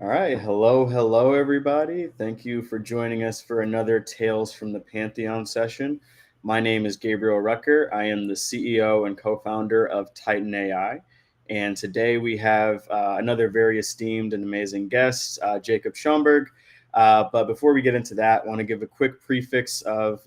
All right. Hello, everybody. Thank you for joining us for another Tales from the Pantheon session. My name is Gabriel Rucker. I am the CEO and co founder of Titen AI. And today we have another very esteemed and amazing guest, Jacob Schoenberg. But before we get into that, I want to give a quick prefix of,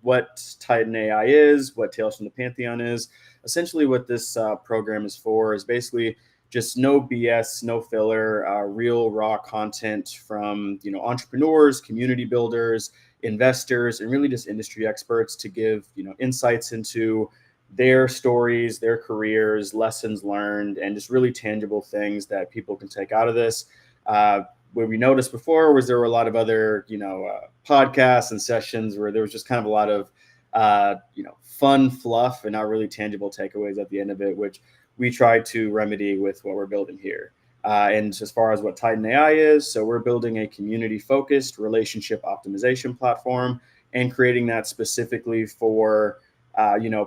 what Titan AI is, what Tales from the Pantheon is. Essentially, what this program is for is basically just no BS, no filler, real raw content from entrepreneurs, community builders, investors, and really just industry experts to give insights into their stories, their careers, lessons learned, and just really tangible things that people can take out of this. What we noticed before was there were a lot of other podcasts and sessions where there was just kind of a lot of fun fluff and not really tangible takeaways at the end of it, which we try to remedy with what we're building here. And as far as what Titan AI is, so we're building a community-focused relationship optimization platform and creating that specifically for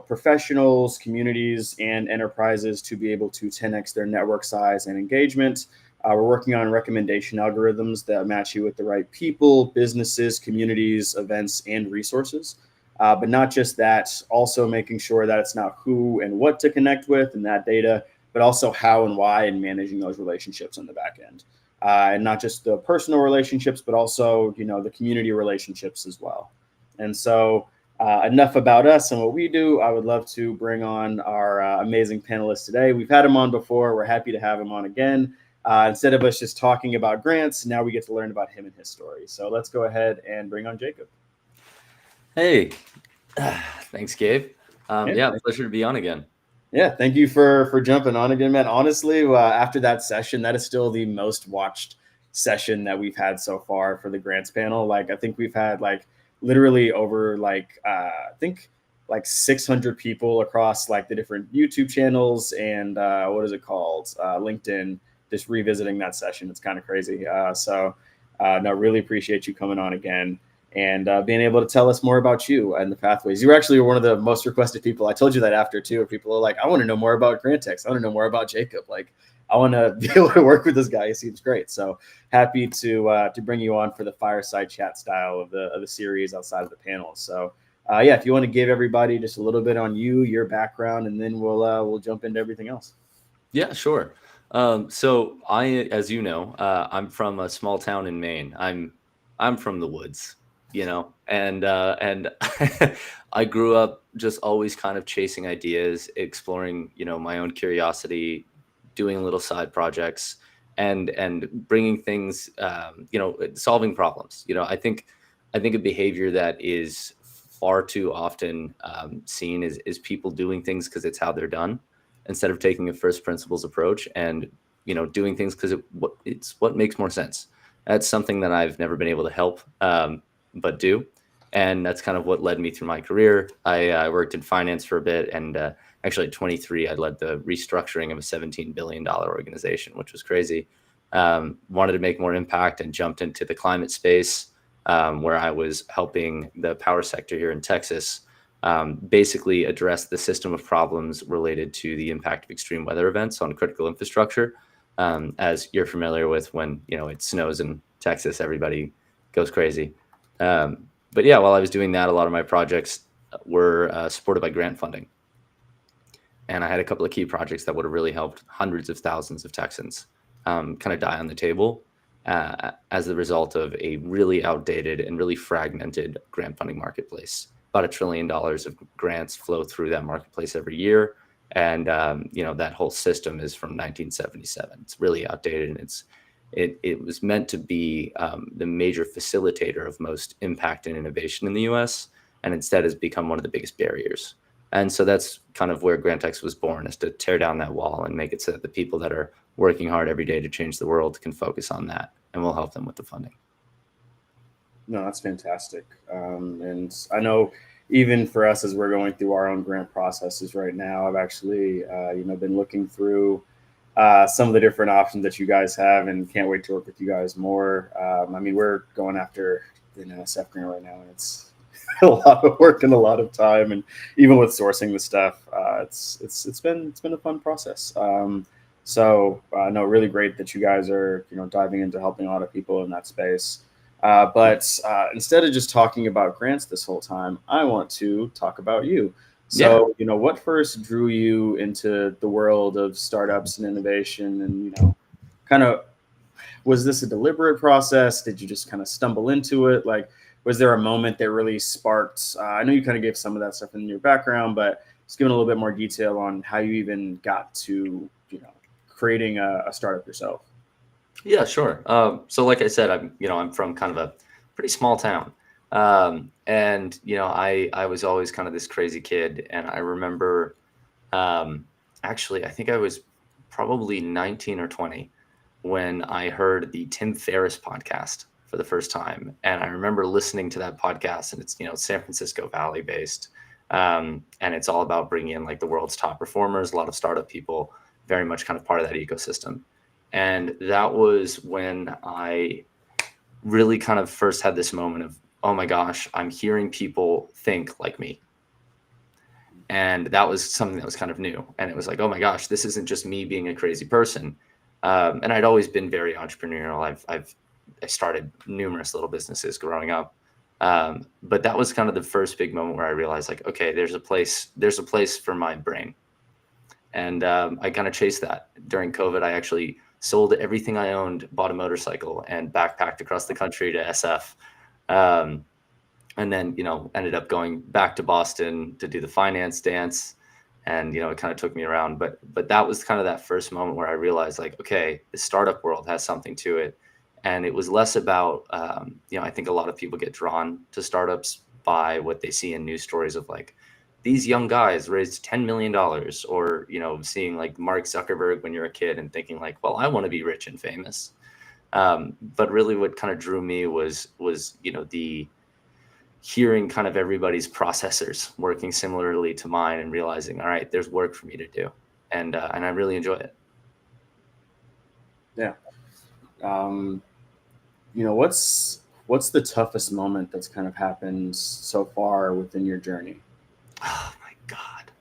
professionals, communities, and enterprises to be able to 10x their network size and engagement. We're working on recommendation algorithms that match you with the right people, businesses, communities, events, and resources. But not just that, also making sure that it's not who and what to connect with and that data, but also how and why and managing those relationships on the back end. And not just the personal relationships, but also, the community relationships as well. And so enough about us and what we do. I would love to bring on our amazing panelists today. We've had him on before. We're happy to have him on again. Instead of us just talking about grants, now we get to learn about him and his story. So let's go ahead and bring on Jacob. Hey, thanks, Gabe. Pleasure to be on again. Yeah, thank you for jumping on again, man. Honestly, after that session, that is still the most watched session that we've had so far for the grants panel. Like, I think we've had literally over I think 600 people across the different YouTube channels and what is it called, LinkedIn, just revisiting that session. It's kind of crazy. No, really appreciate you coming on again and being able to tell us more about you and the pathways. You were actually one of the most requested people. I told you that after too. People are like, I want to know more about Grantx. I want to know more about Jacob. I want to be able to work with this guy. He seems great. So happy to bring you on for the fireside chat style of the series outside of the panel. So if you want to give everybody just a little bit on you, your background, and then we'll jump into everything else. Yeah, sure. So as you know, I'm from a small town in Maine. I'm from the woods, and I grew up just always kind of chasing ideas, exploring, my own curiosity, doing little side projects, and bringing things, solving problems. I think a behavior that is far too often seen is people doing things because it's how they're done, instead of taking a first principles approach and doing things because it's what makes more sense. That's something that I've never been able to help but do, and that's kind of what led me through my career. I worked in finance for a bit, and actually at 23 I led the restructuring of a $17 billion organization, which was crazy. Wanted to make more impact and jumped into the climate space, where I was helping the power sector here in Texas basically address the system of problems related to the impact of extreme weather events on critical infrastructure. As you're familiar with, when it snows in Texas, everybody goes crazy. But yeah, while I was doing that, a lot of my projects were supported by grant funding, and I had a couple of key projects that would have really helped hundreds of thousands of Texans kind of die on the table as the result of a really outdated and really fragmented grant funding marketplace. About $1 trillion of grants flow through that marketplace every year. And, that whole system is from 1977. It's really outdated, and it was meant to be the major facilitator of most impact and innovation in the US, and instead has become one of the biggest barriers. And so that's kind of where Grantx was born, is to tear down that wall and make it so that the people that are working hard every day to change the world can focus on that, and we'll help them with the funding. No, that's fantastic. And I know even for us, as we're going through our own grant processes right now, I've actually, been looking through some of the different options that you guys have, and can't wait to work with you guys more. We're going after the NSF grant right now, and it's a lot of work and a lot of time, and even with sourcing the stuff, it's been a fun process. So no, really great that you guys are diving into helping a lot of people in that space. But instead of just talking about grants this whole time, I want to talk about you. Yeah. So what first drew you into the world of startups and innovation, and kind of was this a deliberate process? Did you just kind of stumble into it? Like, was there a moment that really sparked? I know you kind of gave some of that stuff in your background, but just giving a little bit more detail on how you even got to, creating a startup yourself. Yeah, sure. So like I said, I'm from kind of a pretty small town. And I was always kind of this crazy kid. And I remember, um, actually, I think I was probably 19 or 20 when I heard the Tim Ferriss podcast for the first time. And I remember listening to that podcast, and it's, San Francisco Valley based. And it's all about bringing in like the world's top performers, a lot of startup people, very much kind of part of that ecosystem. And that was when I really kind of first had this moment of, oh my gosh, I'm hearing people think like me. And that was something that was kind of new. And it was like, oh my gosh, this isn't just me being a crazy person. And I'd always been very entrepreneurial. I started numerous little businesses growing up. But that was kind of the first big moment where I realized, like, okay, there's a place for my brain. And I kind of chased that. During COVID, I actually sold everything I owned, bought a motorcycle, and backpacked across the country to SF. Um, and then, ended up going back to Boston to do the finance dance. And, it kind of took me around. But that was kind of that first moment where I realized, like, okay, the startup world has something to it. And it was less about, I think a lot of people get drawn to startups by what they see in news stories of, like, these young guys raised $10 million, or, seeing like Mark Zuckerberg when you're a kid and thinking like, well, I want to be rich and famous. But really what kind of drew me was, the hearing kind of everybody's processors working similarly to mine and realizing, all right, there's work for me to do. And I really enjoy it. Yeah. Um, what's the toughest moment that's kind of happened so far within your journey? Oh my God.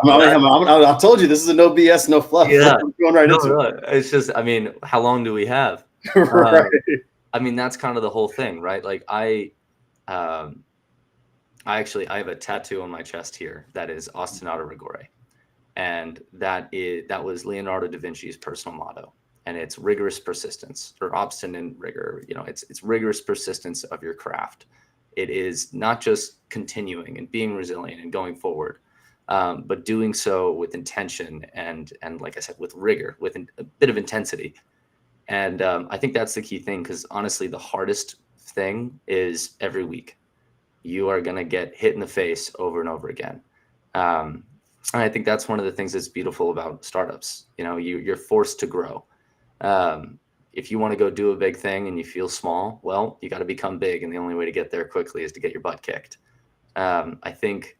I told you this is a no BS, no fluff. Yeah. I'm going right No, into no. It's just, how long do we have? it. Right. Um, that's kind of the whole thing, right? Like um, I have a tattoo on my chest here that is ostinato rigore. And that was Leonardo da Vinci's personal motto. And it's rigorous persistence, or obstinate rigor. It's rigorous persistence of your craft. It is not just continuing and being resilient and going forward, but doing so with intention and like I said, with rigor, with a bit of intensity. And I think that's the key thing, because honestly, the hardest thing is every week you are going to get hit in the face over and over again. Um, and I think that's one of the things that's beautiful about startups. You're forced to grow. If you want to go do a big thing and you feel small, well, you got to become big. And the only way to get there quickly is to get your butt kicked. I think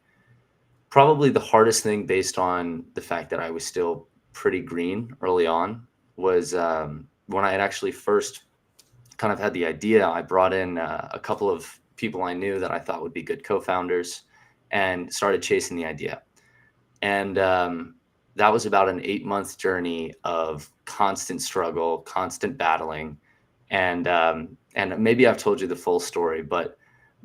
probably the hardest thing, based on the fact that I was still pretty green early on, was when I had actually first kind of had the idea. I brought in a couple of people I knew that I thought would be good co-founders and started chasing the idea. And that was about an 8-month journey of constant struggle, constant battling. And maybe I've told you the full story, but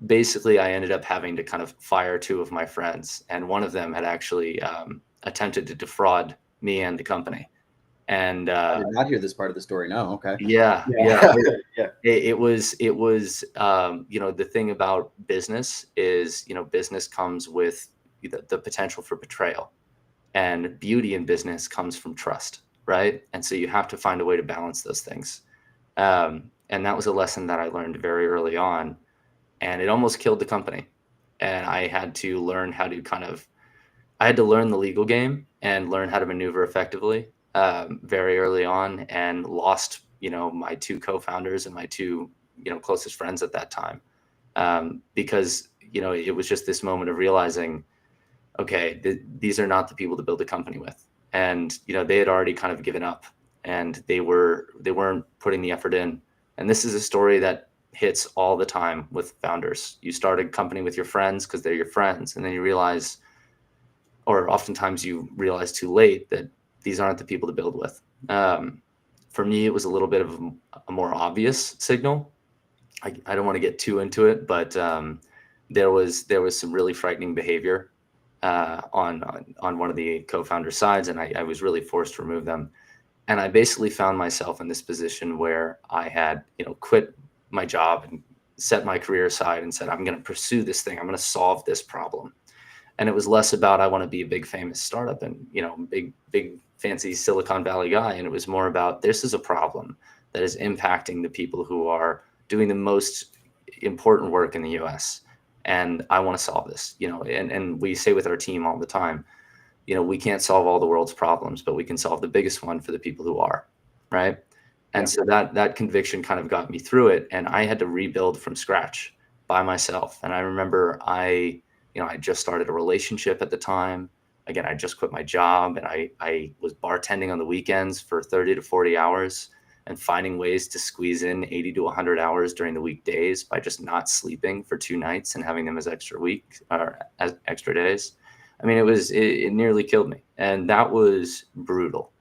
basically I ended up having to kind of fire 2 of my friends. And one of them had actually attempted to defraud me and the company. And I did not hear this part of the story. No. Okay. yeah. Yeah. Yeah. It was, the thing about business is, business comes with the potential for betrayal, and beauty in business comes from trust. Right. And so you have to find a way to balance those things. And that was a lesson that I learned very early on, and it almost killed the company. And I had to learn how to I had to learn the legal game and learn how to maneuver effectively very early on, and lost, my 2 co-founders and my 2, closest friends at that time, because, it was just this moment of realizing, okay, these are not the people to build a company with. And, they had already kind of given up, and they weren't putting the effort in. And this is a story that hits all the time with founders. You start a company with your friends because they're your friends. And then you realize, or oftentimes you realize too late, that these aren't the people to build with. For me, it was a little bit of a more obvious signal. I don't want to get too into it, but there was some really frightening behavior on one of the co-founder sides, and I was really forced to remove them. And I basically found myself in this position where I had, quit my job and set my career aside and said, I'm going to pursue this thing. I'm going to solve this problem. And it was less about, I want to be a big famous startup and, big fancy Silicon Valley guy. And it was more about, this is a problem that is impacting the people who are doing the most important work in the US. And I want to solve this, and we say with our team all the time, we can't solve all the world's problems, but we can solve the biggest one for the people who are, right? And Yeah. so that conviction kind of got me through it, and I had to rebuild from scratch by myself. And I remember I just started a relationship at the time. Again, I just quit my job, and I was bartending on the weekends for 30 to 40 hours and finding ways to squeeze in 80 to 100 hours during the weekdays by just not sleeping for 2 nights and having them as extra week or as extra days. I mean, it nearly killed me, and that was brutal.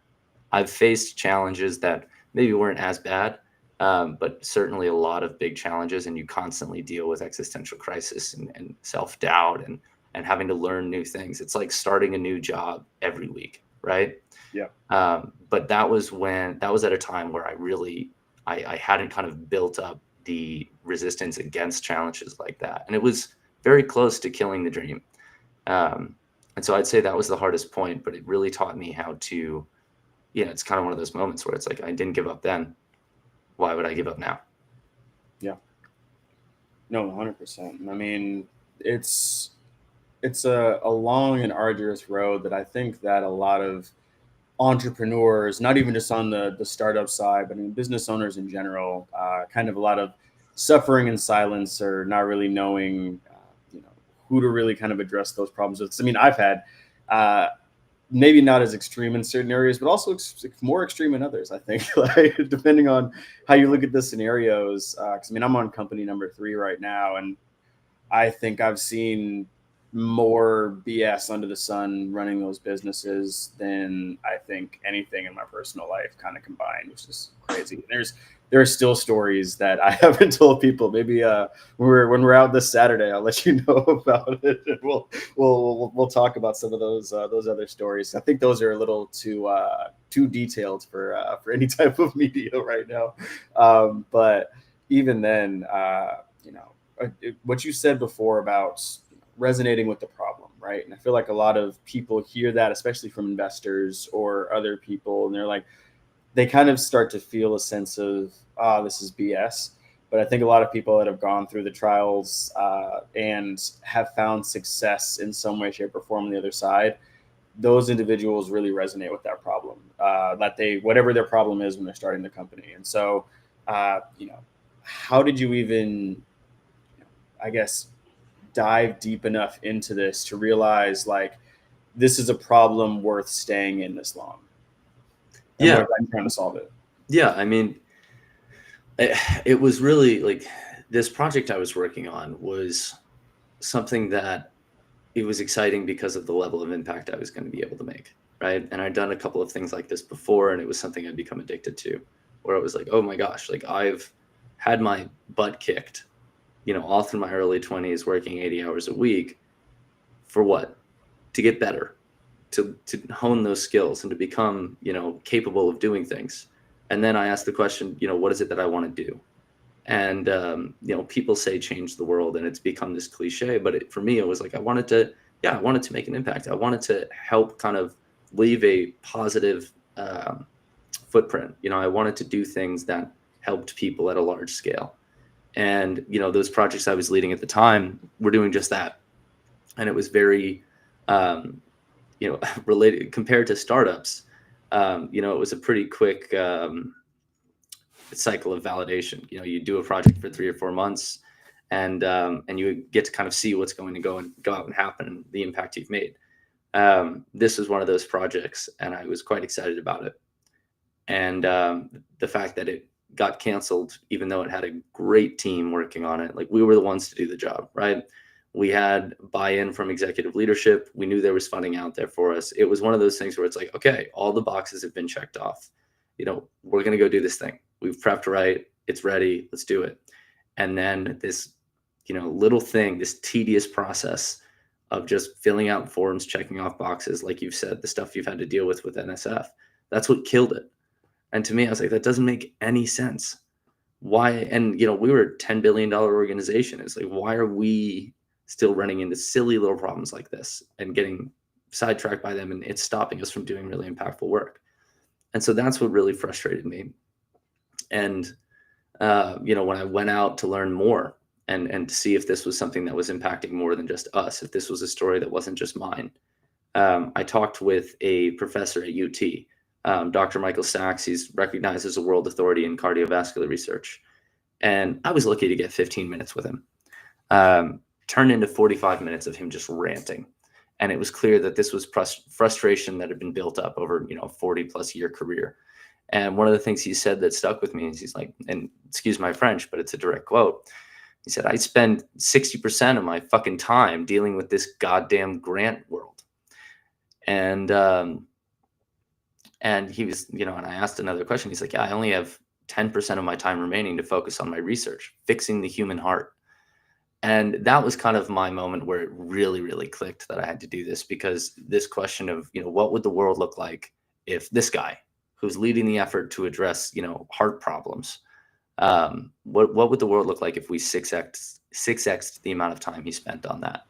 I've faced challenges that maybe weren't as bad, but certainly a lot of big challenges, and you constantly deal with existential crisis and self-doubt and having to learn new things. It's like starting a new job every week, right? Yeah. But that was at a time where I hadn't kind of built up the resistance against challenges like that, and it was very close to killing the dream. And so I'd say that was the hardest point, but it really taught me how to, it's kind of one of those moments where it's like, I didn't give up then. Why would I give up now? Yeah. No, 100%. I mean, it's a long and arduous road that I think that a lot of entrepreneurs, not even just on the startup side, but in business owners in general, kind of a lot of suffering in silence or not really knowing, who to really kind of address those problems with. I mean, I've had uh, maybe not as extreme in certain areas, but also more extreme in others. I think, like depending on how you look at the scenarios. Because I mean, I'm on company number 3 right now, and I think I've seen more BS under the sun running those businesses than I think anything in my personal life kind of combined, which is crazy. And there are still stories that I haven't told people. Maybe when we're out this Saturday, I'll let you know about it, and we'll talk about some of those other stories. I think those are a little too detailed for any type of media right now. But even then, what you said before about resonating with the problem, right? And I feel like a lot of people hear that, especially from investors or other people, and they're like, they kind of start to feel a sense of, this is BS. But I think a lot of people that have gone through the trials and have found success in some way, shape, or form on the other side, those individuals really resonate with that problem, whatever their problem is when they're starting the company. And so, how did you even, I guess, dive deep enough into this to realize like this is a problem worth staying in this long, and Yeah. what I'm trying to solve it? Yeah. I mean, it was really like this project I was working on was something that it was exciting because of the level of impact I was going to be able to make. Right. And I'd done a couple of things like this before, and it was something I'd become addicted to, where it was like, oh my gosh, like I've had my butt kicked, all through my early 20s, working 80 hours a week for what? To get better, to hone those skills and to become, capable of doing things. And then I asked the question, what is it that I want to do? And, people say change the world, and it's become this cliche, but for me, it was like, I wanted to make an impact. I wanted to help kind of leave a positive footprint. I wanted to do things that helped people at a large scale. And, those projects I was leading at the time were doing just that. And it was very, related compared to startups. It was a pretty quick cycle of validation. You do a project for 3 or 4 months, and you get to kind of see what's going to go out and happen, and the impact you've made. This was one of those projects, and I was quite excited about it. And the fact that it got canceled, even though it had a great team working on it, like we were the ones to do the job, right? We had buy-in from executive leadership. We knew there was funding out there for us. It was one of those things where it's like, okay, all the boxes have been checked off. We're going to go do this thing. We've prepped right. It's ready. Let's do it. And then this, little thing, this tedious process of just filling out forms, checking off boxes, like you've said, the stuff you've had to deal with NSF, that's what killed it. And to me, I was like, that doesn't make any sense. Why? And, we were a $10 billion organization. It's like, why are we still running into silly little problems like this and getting sidetracked by them? And it's stopping us from doing really impactful work. And so that's what really frustrated me. And, when I went out to learn more and to see if this was something that was impacting more than just us, if this was a story that wasn't just mine, I talked with a professor at UT, Dr. Michael Sachs. He's recognized as a world authority in cardiovascular research. And I was lucky to get 15 minutes with him. Turned into 45 minutes of him just ranting. And it was clear that this was frustration that had been built up over, a 40 plus year career. And one of the things he said that stuck with me is he's like, and excuse my French, but it's a direct quote. He said, I spend 60% of my fucking time dealing with this goddamn grant world. And he was, and I asked another question. He's like, yeah, I only have 10% of my time remaining to focus on my research, fixing the human heart. And that was kind of my moment where it really, really clicked that I had to do this, because this question of, what would the world look like if this guy who's leading the effort to address, heart problems, what would the world look like if we 6x'd the amount of time he spent on that?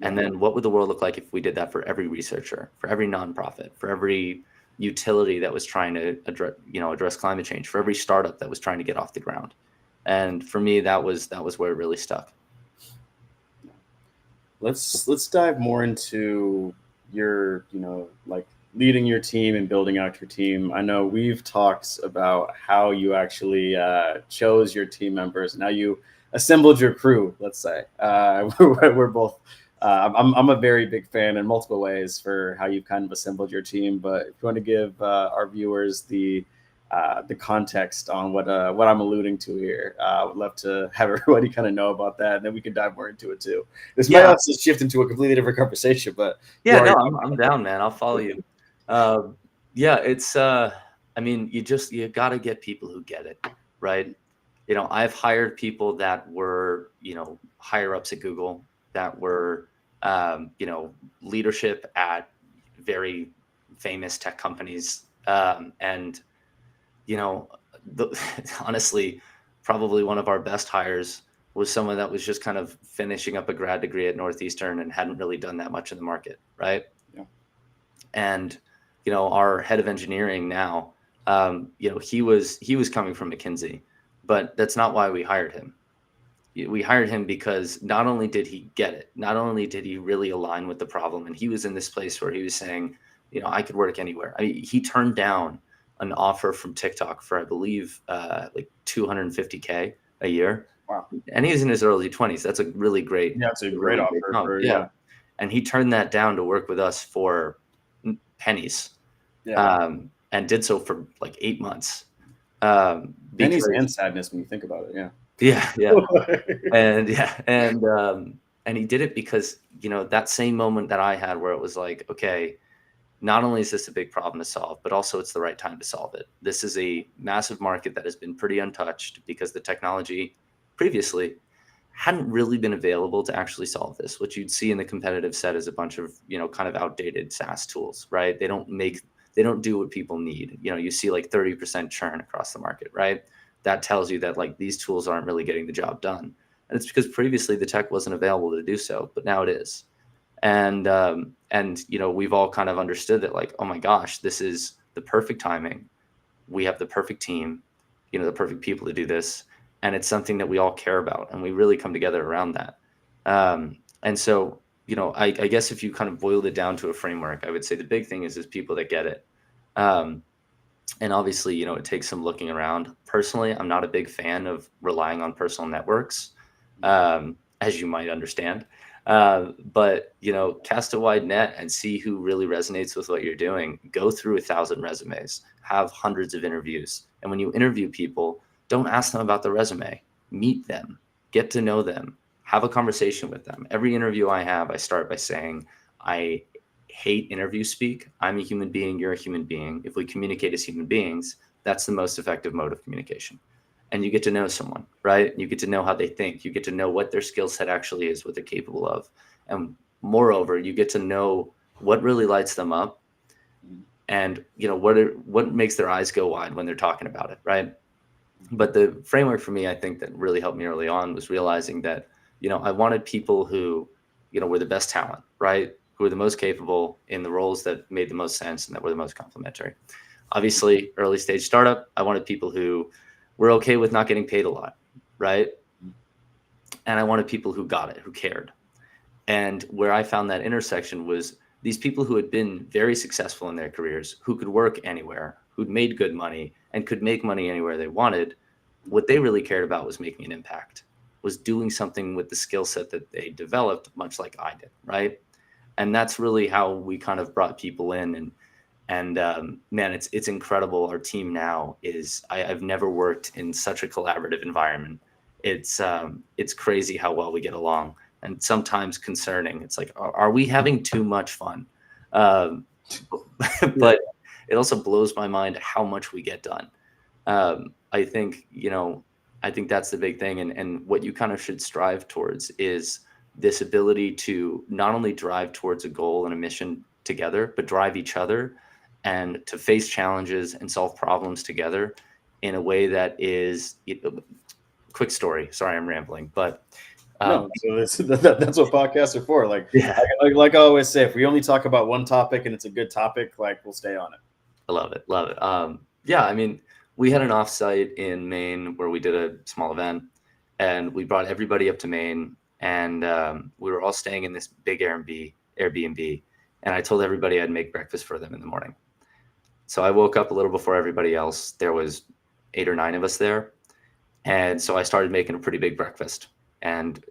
And then what would the world look like if we did that for every researcher, for every nonprofit, for every utility that was trying to address climate change, for every startup that was trying to get off the ground? And for me, that was where it really stuck. Let's dive more into your, like leading your team and building out your team. I know we've talked about how you actually chose your team members and how you assembled your crew, let's say. We're both, I'm a very big fan in multiple ways for how you've kind of assembled your team. But if you want to give our viewers the context on what I'm alluding to here, I would love to have everybody kind of know about that, and then we can dive more into it too. This might also shift into a completely different conversation, but yeah, no, I'm down, man. I'll follow you. It's I mean, you got to get people who get it, right? I've hired people that were, higher ups at Google, that were, leadership at very famous tech companies. And, honestly, probably one of our best hires was someone that was just kind of finishing up a grad degree at Northeastern and hadn't really done that much in the market, right? Yeah. And, our head of engineering now, he was coming from McKinsey, but that's not why we hired him. We hired him because not only did he get it, not only did he really align with the problem, and he was in this place where he was saying, I could work anywhere. I mean, he turned down an offer from TikTok for, I believe, like $250K a year. Wow. And he was in his early 20s. That's a really great. Yeah, it's a great offer. Yeah. And he turned that down to work with us for pennies. Yeah. And did so for like 8 months. Pennies and sadness when you think about it. Yeah. And he did it because, that same moment that I had where it was like, okay, not only is this a big problem to solve, but also it's the right time to solve it. This is a massive market that has been pretty untouched because the technology previously hadn't really been available to actually solve this. What you'd see in the competitive set is a bunch of, kind of outdated SaaS tools, right? They don't do what people need. You see like 30% churn across the market, right? That tells you that like these tools aren't really getting the job done. And it's because previously the tech wasn't available to do so, but now it is. And we've all kind of understood that like, oh my gosh, this is the perfect timing. We have the perfect team, the perfect people to do this. And it's something that we all care about. And we really come together around that. And so, I guess if you kind of boiled it down to a framework, I would say the big thing is people that get it. And obviously, it takes some looking around. Personally, I'm not a big fan of relying on personal networks, as you might understand. But, cast a wide net and see who really resonates with what you're doing. Go through 1,000 resumes, have hundreds of interviews. And when you interview people, don't ask them about the resume. Meet them, get to know them, have a conversation with them. Every interview I have, I start by saying, I hate interview speak. I'm a human being. You're a human being. If we communicate as human beings, that's the most effective mode of communication. And you get to know someone, right? You get to know how they think. You get to know what their skill set actually is, what they're capable of. And moreover, you get to know what really lights them up, and what makes their eyes go wide when they're talking about it, right? But the framework for me, I think, that really helped me early on was realizing that, I wanted people who, were the best talent, right? Who were the most capable in the roles that made the most sense and that were the most complementary. Obviously, early stage startup, I wanted people who were okay with not getting paid a lot, right? And I wanted people who got it, who cared. And where I found that intersection was these people who had been very successful in their careers, who could work anywhere, who'd made good money and could make money anywhere they wanted. What they really cared about was making an impact, was doing something with the skill set that they developed, much like I did, right? And that's really how we kind of brought people in. And man, it's incredible. Our team now is, I've never worked in such a collaborative environment. It's crazy how well we get along, and sometimes concerning. It's like, are we having too much fun? Um, but it also blows my mind how much we get done. I think, I think that's the big thing. And what you kind of should strive towards is this ability to not only drive towards a goal and a mission together, but drive each other and to face challenges and solve problems together in a way that is, quick story. Sorry, I'm rambling, but No, so that's what podcasts are for. yeah, Like I always say, if we only talk about one topic and it's a good topic, like we'll stay on it. I love it. Love it. Yeah, I mean, we had an offsite in Maine where we did a small event, and we brought everybody up to Maine, and we were all staying in this big Airbnb, and I told everybody I'd make breakfast for them in the morning. So I woke up a little before everybody else. There was 8 or 9 of us there, and so I started making a pretty big breakfast. And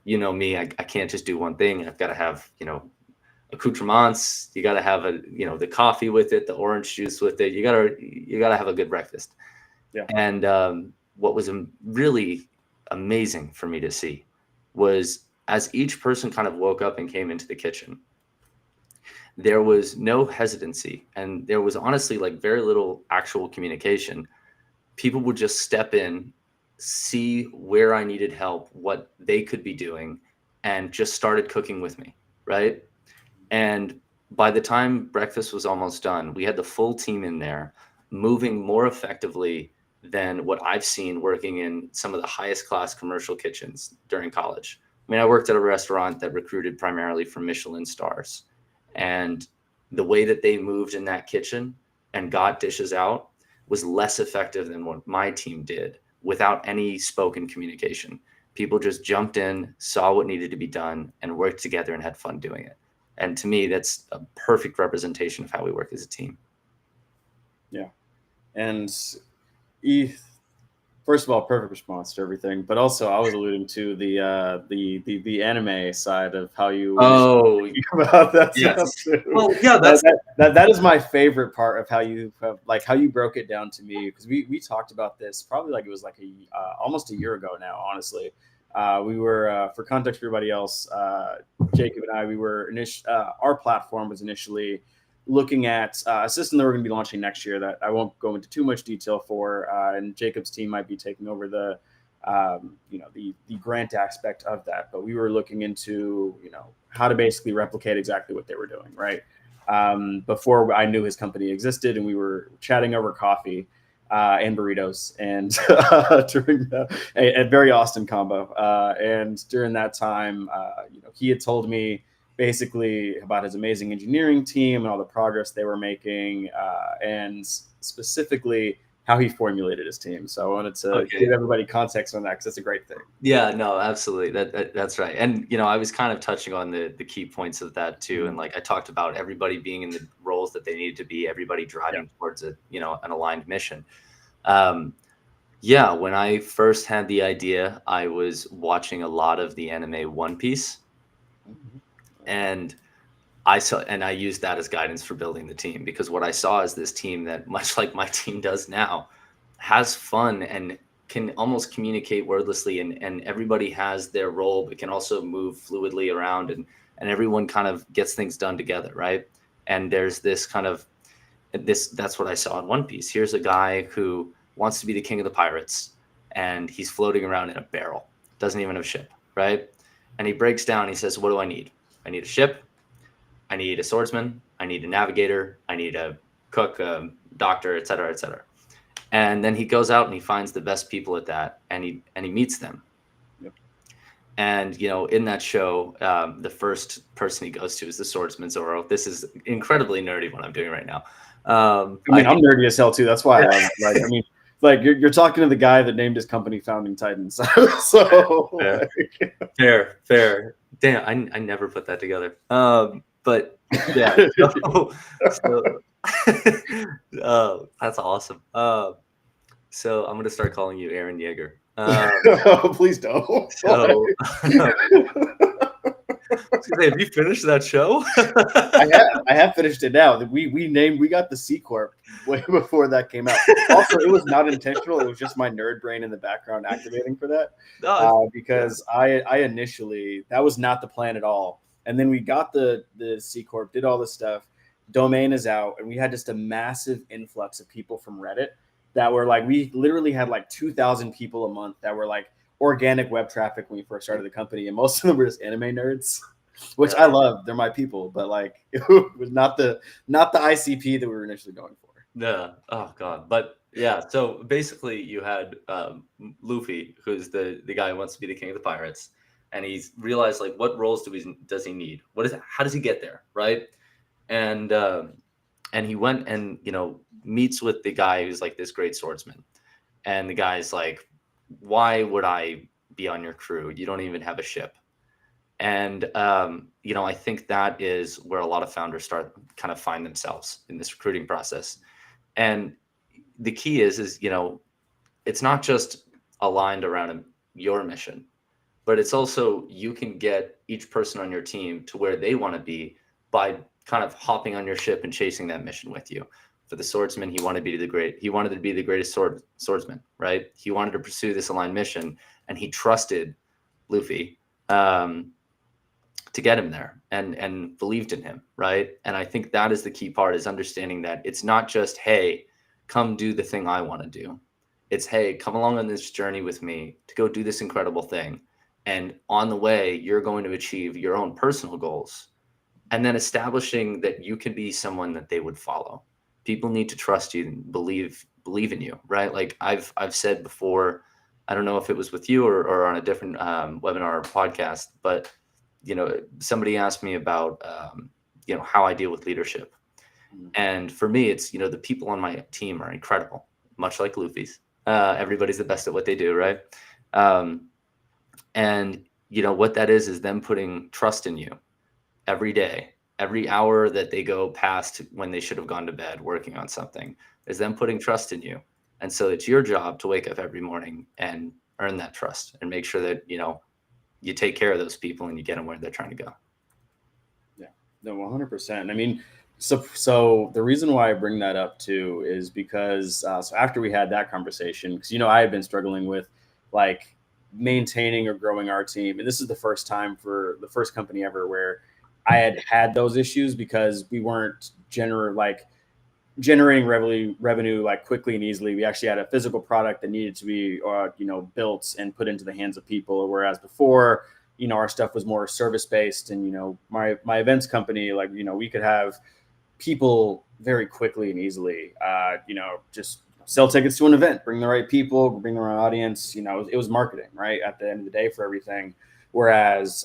me, I can't just do one thing. I've got to have accoutrements. You got to have the coffee with it, the orange juice with it. You gotta have a good breakfast. Yeah. And what was really amazing for me to see was as each person kind of woke up and came into the kitchen, there was no hesitancy, and there was honestly like very little actual communication. People would just step in, see where I needed help, what they could be doing, and just started cooking with me, right? And by the time breakfast was almost done, we had the full team in there moving more effectively than what I've seen working in some of the highest class commercial kitchens during college. I mean, I worked at a restaurant that recruited primarily for Michelin stars, and the way that they moved in that kitchen and got dishes out was less effective than what my team did without any spoken communication. People just jumped in, saw what needed to be done, and worked together and had fun doing it. And to me, that's a perfect representation of how we work as a team. Yeah. And first of all, perfect response to everything. But also, I was alluding to the anime side of how you about that yes. stuff too. Well, yeah, that is my favorite part of how you broke it down to me, because we talked about this probably like it was like almost a year ago now. Honestly, we were for context for everybody else. Jacob and I, we were our platform was initially looking at a system that we're going to be launching next year that I won't go into too much detail for, and Jacob's team might be taking over the grant aspect of that. But we were looking into how to basically replicate exactly what they were doing, right? Before I knew his company existed, and we were chatting over coffee and burritos, and during a very Austin combo. And during that time, he had told me basically about his amazing engineering team and all the progress they were making, and specifically how he formulated his team. So I wanted to give everybody context on that, because that's a great thing. Yeah, no, absolutely. That's right. And, I was kind of touching on the key points of that too. And like I talked about everybody being in the roles that they needed to be, everybody driving towards an aligned mission. When I first had the idea, I was watching a lot of the anime One Piece. And I used that as guidance for building the team, because what I saw is this team that, much like my team does now, has fun and can almost communicate wordlessly, and everybody has their role, but can also move fluidly around, and everyone kind of gets things done together, right? And there's this kind of that's what I saw in One Piece. Here's a guy who wants to be the king of the pirates, and he's floating around in a barrel, doesn't even have a ship, right? And he breaks down. He says, "What do I need? I need a ship. I need a swordsman. I need a navigator. I need a cook, a doctor, et cetera, et cetera." And then he goes out and he finds the best people at that, and he meets them. Yep. And in that show, the first person he goes to is the swordsman Zoro. This is incredibly nerdy what I'm doing right now. I mean, I'm nerdy as hell too. That's why I love it. Like, I mean, like you're talking to the guy that named his company Founding Titans. So fair. Damn, I never put that together. But yeah, that's awesome. So I'm gonna start calling you Aaron Yeager. Please don't. So, have you finished that show? I have finished it now. We got the C Corp way before that came out. Also, it was not intentional. It was just my nerd brain in the background activating for that. Because I initially, that was not the plan at all. And then we got the C Corp, did all this stuff. Domain is out, and we had just a massive influx of people from Reddit that were like, we literally had like 2,000 people a month that were like organic web traffic when we first started the company, and most of them were just anime nerds, which I love. They're my people, but like it was not the ICP that we were initially going for. Yeah. Oh God. But yeah. So basically, you had Luffy, who's the guy who wants to be the king of the pirates, and he's realized like what roles does he need? How does he get there, right? And he went and meets with the guy who's like this great swordsman, and the guy's like, "Why would I be on your crew? You don't even have a ship." And I think that is where a lot of founders start kind of find themselves in this recruiting process. And the key is it's not just aligned around your mission, but it's also you can get each person on your team to where they want to be by kind of hopping on your ship and chasing that mission with you. For the swordsman, he wanted to be the greatest swordsman, right? He wanted to pursue this aligned mission, and he trusted Luffy to get him there, and believed in him, right? And I think that is the key part, is understanding that it's not just, hey, come do the thing I want to do. It's, hey, come along on this journey with me to go do this incredible thing. And on the way, you're going to achieve your own personal goals. And then establishing that you can be someone that they would follow. People need to trust you and believe in you, right? Like I've said before, I don't know if it was with you or on a different webinar or podcast, but somebody asked me about how I deal with leadership. And for me, it's the people on my team are incredible, much like Luffy's. Everybody's the best at what they do, right? And what that is them putting trust in you every day. Every hour that they go past when they should have gone to bed working on something is them putting trust in you. And so it's your job to wake up every morning and earn that trust and make sure that you take care of those people and you get them where they're trying to go. Yeah, no, 100%. I mean, so the reason why I bring that up too is because so after we had that conversation, because I had been struggling with like maintaining or growing our team, and this is the first time for the first company ever where I had those issues because we weren't generating revenue like quickly and easily. We actually had a physical product that needed to be built and put into the hands of people, whereas before our stuff was more service based. And my events company, like we could have people very quickly and easily just sell tickets to an event, bring the right people, bring the right audience. It was marketing, right, at the end of the day for everything. Whereas,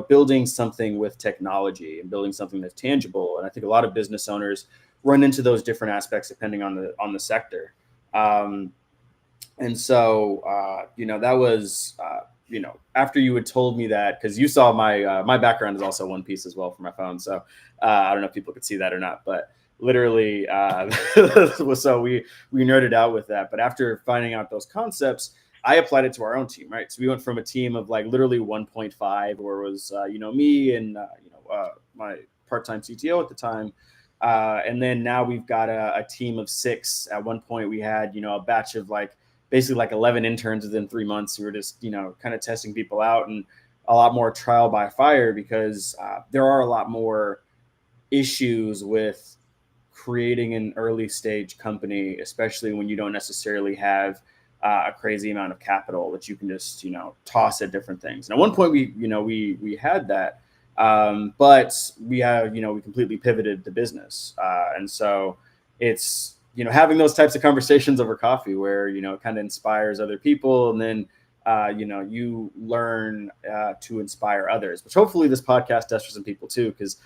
building something with technology and building something that's tangible. And I think a lot of business owners run into those different aspects depending on the sector. And so, that was, after you had told me that, because you saw my background is also One Piece as well for my phone. So I don't know if people could see that or not, but literally, so we nerded out with that. But after finding out those concepts, I applied it to our own team, right? So we went from a team of like literally 1.5, where it was, me and, my part-time CTO at the time. And then now we've got a team of 6. At one point we had, a batch of like basically like 11 interns within 3 months who were just, kind of testing people out, and a lot more trial by fire because there are a lot more issues with creating an early stage company, especially when you don't necessarily have a crazy amount of capital that you can just toss at different things. And at one point, we had that, but we have we completely pivoted the business, and so it's having those types of conversations over coffee where it kind of inspires other people, and then you learn to inspire others, which hopefully this podcast does for some people too, because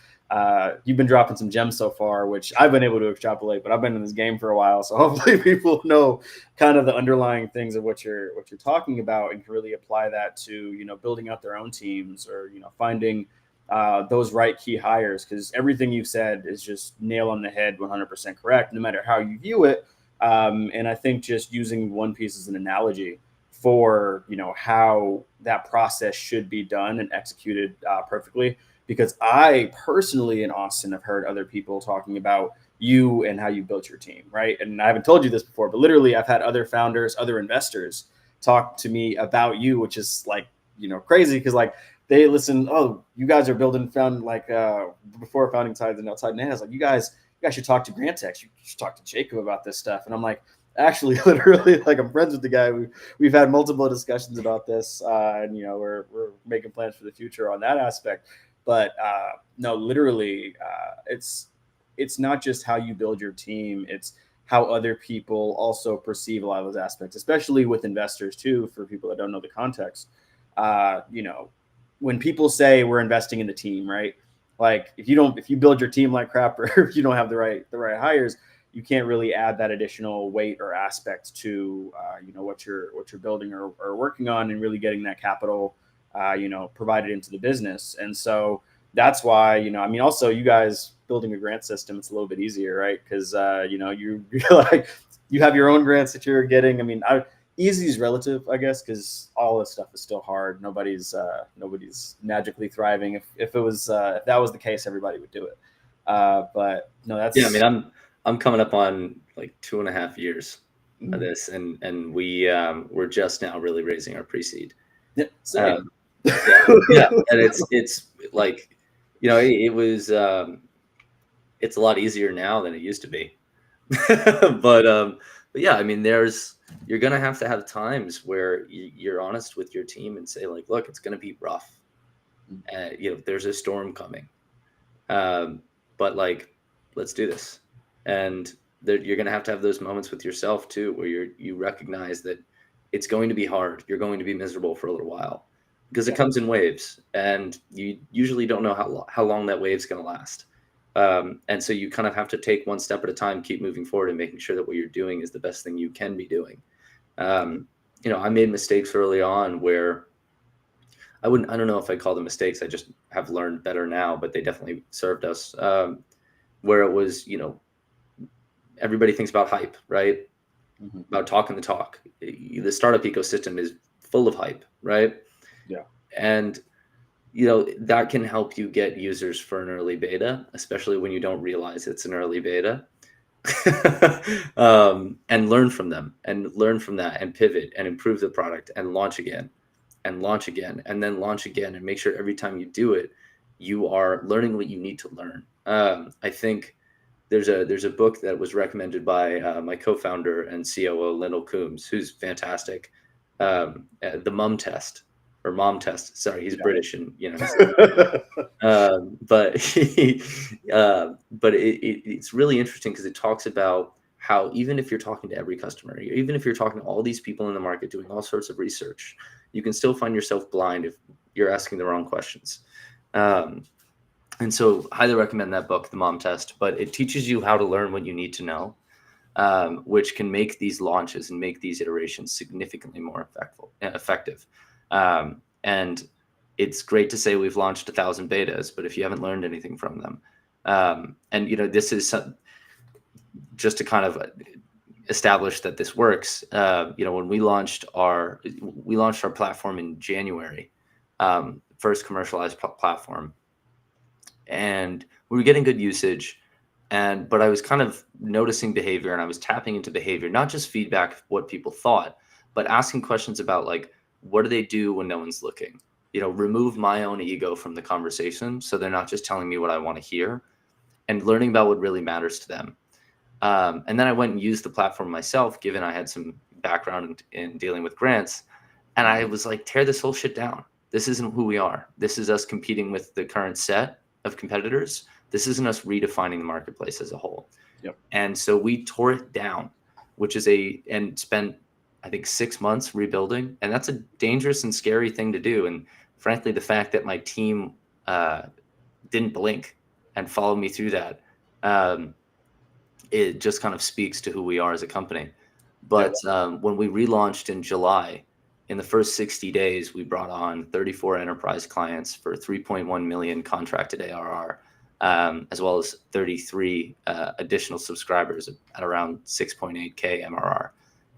you've been dropping some gems so far, which I've been able to extrapolate, but I've been in this game for a while. So hopefully people know kind of the underlying things of what you're talking about and can really apply that to, building out their own teams or, finding those right key hires. Because everything you've said is just nail on the head, 100% correct, no matter how you view it. And I think just using one piece as an analogy for, how that process should be done and executed perfectly, because I personally in Austin have heard other people talking about you and how you built your team, right? And I haven't told you this before, but literally I've had other founders, other investors talk to me about you, which is like, crazy, because like they listen, oh, you guys are building before founding Titen and outside Nana's, like you guys should talk to Grantx. You should talk to Jacob about this stuff. And I'm like, actually, literally, like I'm friends with the guy. We've had multiple discussions about this, and we're making plans for the future on that aspect. But no, literally, it's not just how you build your team; it's how other people also perceive a lot of those aspects, especially with investors too. For people that don't know the context, when people say we're investing in the team, right? Like if you build your team like crap, or if you don't have the right hires, you can't really add that additional weight or aspect to what you're building or working on, and really getting that capital provided into the business. And so that's why also you guys building a grant system, it's a little bit easier, right? Because you're like you have your own grants that you're getting. I mean, easy is relative, I guess, because all this stuff is still hard. Nobody's magically thriving. If that was the case, everybody would do it. But no, that's I mean, I'm coming up on like 2.5 years of this, and we're just now really raising our pre-seed. Yeah, same. Yeah, and it's like it was it's a lot easier now than it used to be. but yeah, I mean, you're gonna have to have times where you're honest with your team and say like, look, it's gonna be rough. There's a storm coming, but like, let's do this. And you're gonna have to have those moments with yourself too, where you recognize that it's going to be hard. You're going to be miserable for a little while because it comes in waves, and you usually don't know how long that wave's gonna last. And so you kind of have to take one step at a time, keep moving forward, and making sure that what you're doing is the best thing you can be doing. I made mistakes early on where I don't know if I call them mistakes. I just have learned better now, but they definitely served us. Where it was, everybody thinks about hype, right? Mm-hmm. About talking the talk. The startup ecosystem is full of hype, right? Yeah. And that can help you get users for an early beta, especially when you don't realize it's an early beta. And learn from them, and learn from that, and pivot and improve the product, and launch again, and launch again, and then launch again, and make sure every time you do it, you are learning what you need to learn. I think there's a book that was recommended by my co-founder and COO, Lendl Coombs, who's fantastic. The Mom Test. Or Mom Test. Sorry, he's British, and but it's really interesting because it talks about how even if you're talking to every customer, even if you're talking to all these people in the market doing all sorts of research, you can still find yourself blind if you're asking the wrong questions. And so highly recommend that book, The Mom Test, but it teaches you how to learn what you need to know, which can make these launches and make these iterations significantly more effective. And it's great to say we've launched 1,000 betas, but if you haven't learned anything from them, and this is just to kind of establish that this works. When we launched our platform in January, first commercialized platform, and we were getting good usage, but I was kind of noticing behavior, and I was tapping into behavior, not just feedback of what people thought, but asking questions about like, what do they do when no one's looking? Remove my own ego from the conversation, so they're not just telling me what I want to hear, and learning about what really matters to them. And then I went and used the platform myself, given I had some background in dealing with grants. And I was like, tear this whole shit down. This isn't who we are. This is us competing with the current set of competitors. This isn't us redefining the marketplace as a whole. Yep. And so we tore it down, and spent, I think, 6 months rebuilding. And that's a dangerous and scary thing to do. And frankly, the fact that my team didn't blink and follow me through that, it just kind of speaks to who we are as a company. But when we relaunched in July, in the first 60 days, we brought on 34 enterprise clients for 3.1 million contracted ARR, as well as 33 additional subscribers at around 6.8K MRR.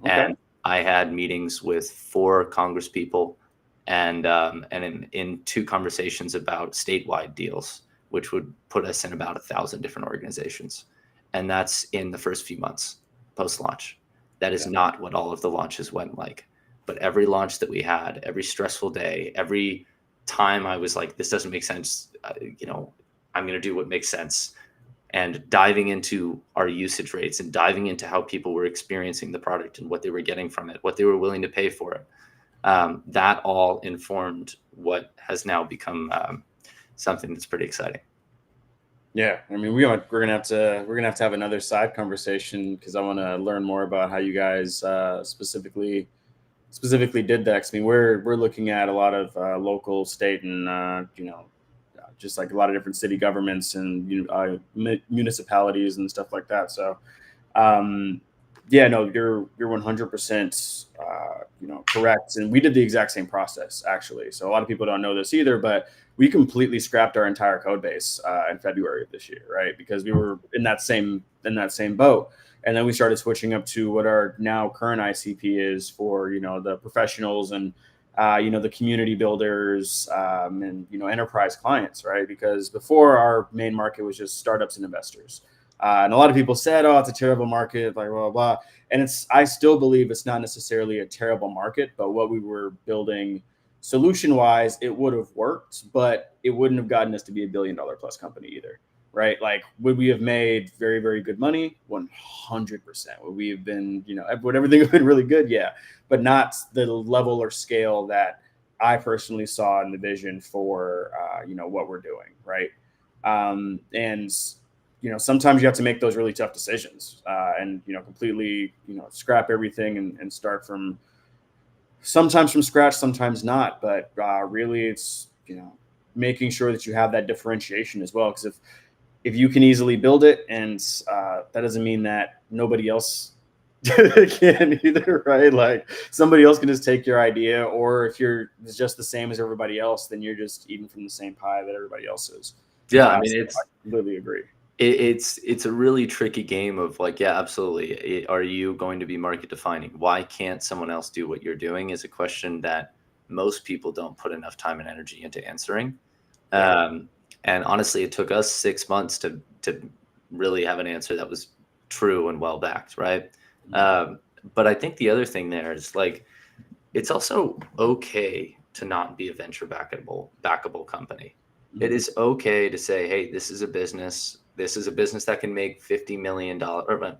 Okay. And I had meetings with 4 Congress people and in 2 conversations about statewide deals, which would put us in about 1,000 different organizations. And that's in the first few months post-launch. That is not what all of the launches went like. But every launch that we had, every stressful day, every time I was like, this doesn't make sense, I'm going to do what makes sense. And diving into our usage rates and diving into how people were experiencing the product and what they were getting from it, what they were willing to pay for it. That all informed what has now become something that's pretty exciting. Yeah, I mean, we're gonna have to have another side conversation, because I want to learn more about how you guys specifically did that. 'Cause, I mean, we're looking at a lot of local, state, and just like a lot of different city governments and municipalities and stuff like that. So, yeah, no, you're 100% correct. And we did the exact same process, actually. So a lot of people don't know this either, but we completely scrapped our entire code base in February of this year, right? Because we were in that same boat. And then we started switching up to what our now current ICP is for the professionals and the community builders and enterprise clients, right? Because before, our main market was just startups and investors. And a lot of people said, "Oh, it's a terrible market," like blah, blah, blah. And I still believe it's not necessarily a terrible market, but what we were building solution-wise, it would have worked, but it wouldn't have gotten us to be $1 billion plus company either, right? Like, would we have made very, very good money? 100%. Would we have been, would everything have been really good? Yeah, but not the level or scale that I personally saw in the vision for, what we're doing, right? And sometimes you have to make those really tough decisions and completely scrap everything and start from sometimes from scratch, sometimes not. But really, it's making sure that you have that differentiation as well. Because if you can easily build it, and that doesn't mean that nobody else can either, right? Like, somebody else can just take your idea, or if you're just the same as everybody else, then you're just eating from the same pie that everybody else is. Yeah, I mean, I completely agree. It's a really tricky game of like, yeah, absolutely. Are you going to be market defining? Why can't someone else do what you're doing is a question that most people don't put enough time and energy into answering. And honestly, it took us 6 months to really have an answer that was true and well backed, right? But I think the other thing there is like, it's also okay to not be a venture backable company. It is okay to say, hey, this is a business. This is a business that can make $50 million. Or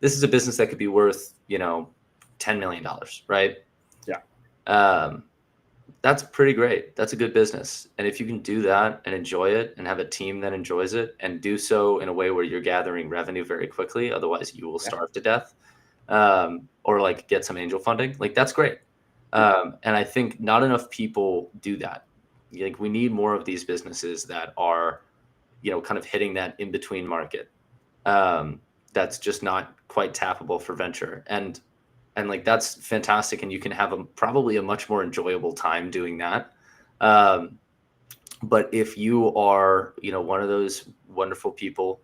this is a business that could be worth, $10 million, right? Yeah. That's pretty great. That's a good business. And if you can do that and enjoy it and have a team that enjoys it and do so in a way where you're gathering revenue very quickly, otherwise you will starve to death, or like get some angel funding, like that's great. And I think not enough people do that. Like, we need more of these businesses that are, kind of hitting that in between market. That's just not quite tappable for venture. And like, that's fantastic. And you can have probably a much more enjoyable time doing that. But if you are, one of those wonderful people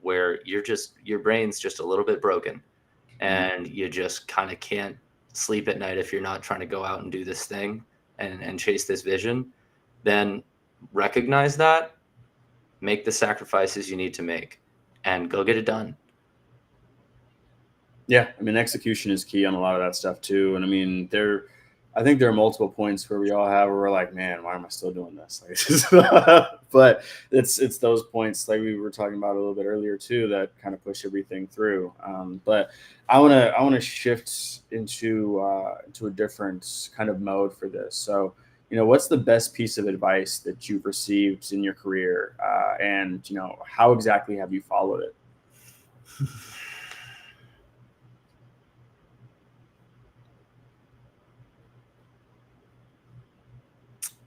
where your brain's just a little bit broken and you just kind of can't sleep at night if you're not trying to go out and do this thing and chase this vision, then recognize that, make the sacrifices you need to make, and go get it done. Yeah, I mean, execution is key on a lot of that stuff too. And I mean, I think there are multiple points where we all have where we're like, man, why am I still doing this? But it's those points like we were talking about a little bit earlier too that kind of push everything through. But I want to shift into a different kind of mode for this. So, what's the best piece of advice that you've received in your career, and how exactly have you followed it?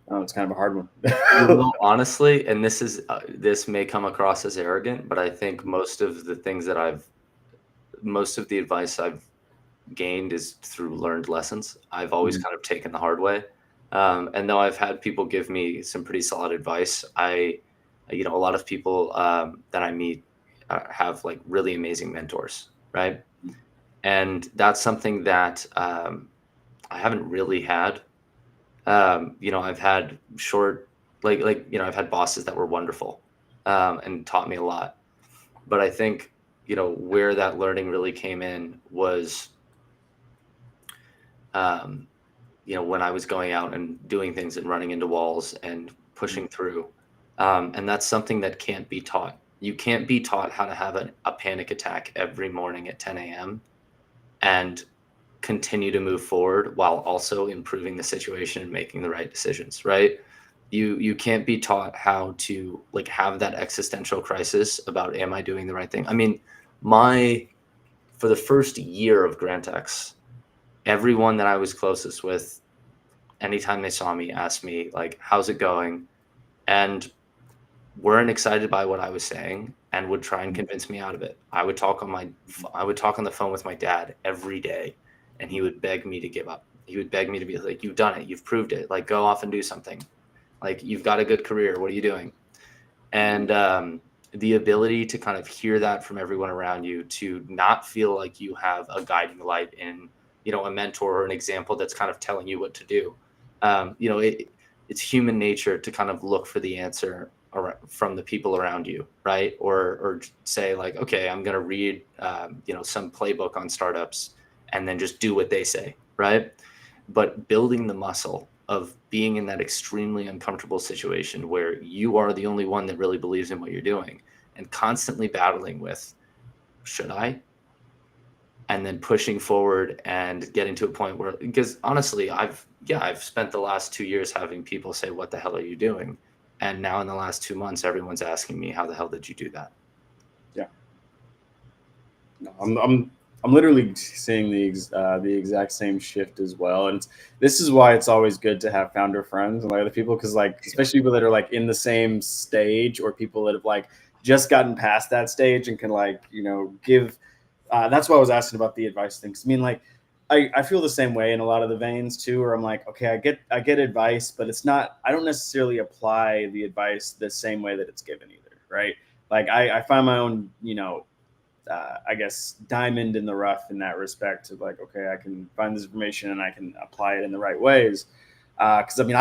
Oh, it's kind of a hard one. Honestly, and this may come across as arrogant, but I think most of the advice I've gained is through learned lessons. I've always Mhm. kind of taken the hard way. And though I've had people give me some pretty solid advice, a lot of people that I meet have like really amazing mentors, right? And that's something that I haven't really had. I've had I've had bosses that were wonderful and taught me a lot. But I think, where that learning really came in was, um, when I was going out and doing things and running into walls and pushing through. And that's something that can't be taught. You can't be taught how to have a panic attack every morning at 10 a.m. and continue to move forward while also improving the situation and making the right decisions, right? You can't be taught how to like have that existential crisis about am I doing the right thing? I mean, my for the first year of Grantx, everyone that I was closest with, anytime they saw me, asked me like, "How's it going?" and weren't excited by what I was saying and would try and convince me out of it. I would talk on the phone with my dad every day, and he would beg me to give up. He would beg me to be like, "You've done it. You've proved it. Like, go off and do something. Like, you've got a good career. What are you doing?" And the ability to kind of hear that from everyone around you, to not feel like you have a guiding light in, a mentor or an example that's kind of telling you what to do. It's human nature to kind of look for the answer from the people around you, right? Or say like, okay, I'm going to read, some playbook on startups and then just do what they say, right? But building the muscle of being in that extremely uncomfortable situation where you are the only one that really believes in what you're doing and constantly battling with, should I? And then pushing forward and getting to a point where, because honestly, I've spent the last 2 years having people say, what the hell are you doing? And now in the last 2 months, everyone's asking me, how the hell did you do that? Yeah. No, I'm literally seeing the exact same shift as well, and this is why it's always good to have founder friends and like other people, because like especially people that are like in the same stage or people that have like just gotten past that stage and can like give. That's why I was asking about the advice thing. 'Cause I mean, like, I feel the same way in a lot of the veins too, where I'm like, okay, I get advice, but it's not. I don't necessarily apply the advice the same way that it's given either, right? Like I find my own, I guess, diamond in the rough in that respect of like, okay, I can find this information and I can apply it in the right ways. Because I mean,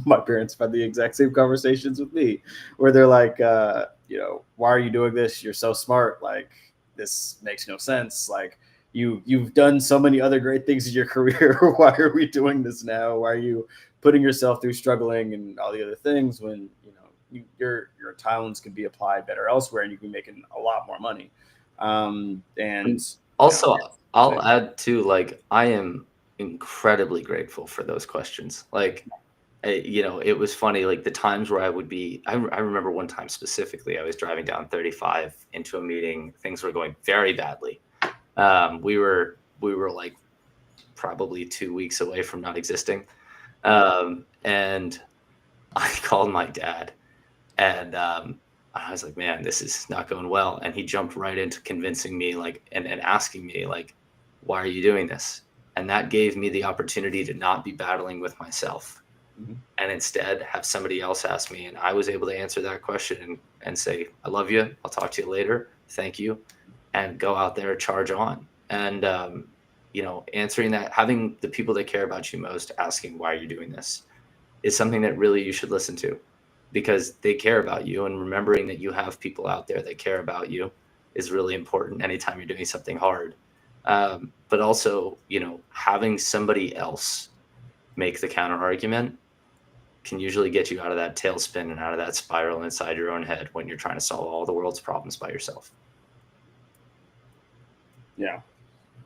my parents have had the exact same conversations with me, where they're like, why are you doing this? You're so smart. Like, this makes no sense. Like, you've done so many other great things in your career. Why are we doing this now? Why are you putting yourself through struggling and all the other things when your talents could be applied better elsewhere and you can be making a lot more money. And And you know, also, I'll say, add too, like, I am incredibly grateful for those questions. Like, it was funny, like the times where I remember one time specifically, I was driving down 35 into a meeting. Things were going very badly. We were like probably 2 weeks away from not existing. And I called my dad and I was like, man, this is not going well. And he jumped right into convincing me, like, and asking me, like, why are you doing this? And that gave me the opportunity to not be battling with myself mhm, and instead have somebody else ask me. And I was able to answer that question and say, I love you. I'll talk to you later. Thank you. And go out there, charge on. And, answering that, having the people that care about you most asking why you're doing this is something that really you should listen to because they care about you, and remembering that you have people out there that care about you. is really important anytime you're doing something hard. But also, having somebody else make the counter argument can usually get you out of that tailspin and out of that spiral inside your own head when you're trying to solve all the world's problems by yourself. Yeah.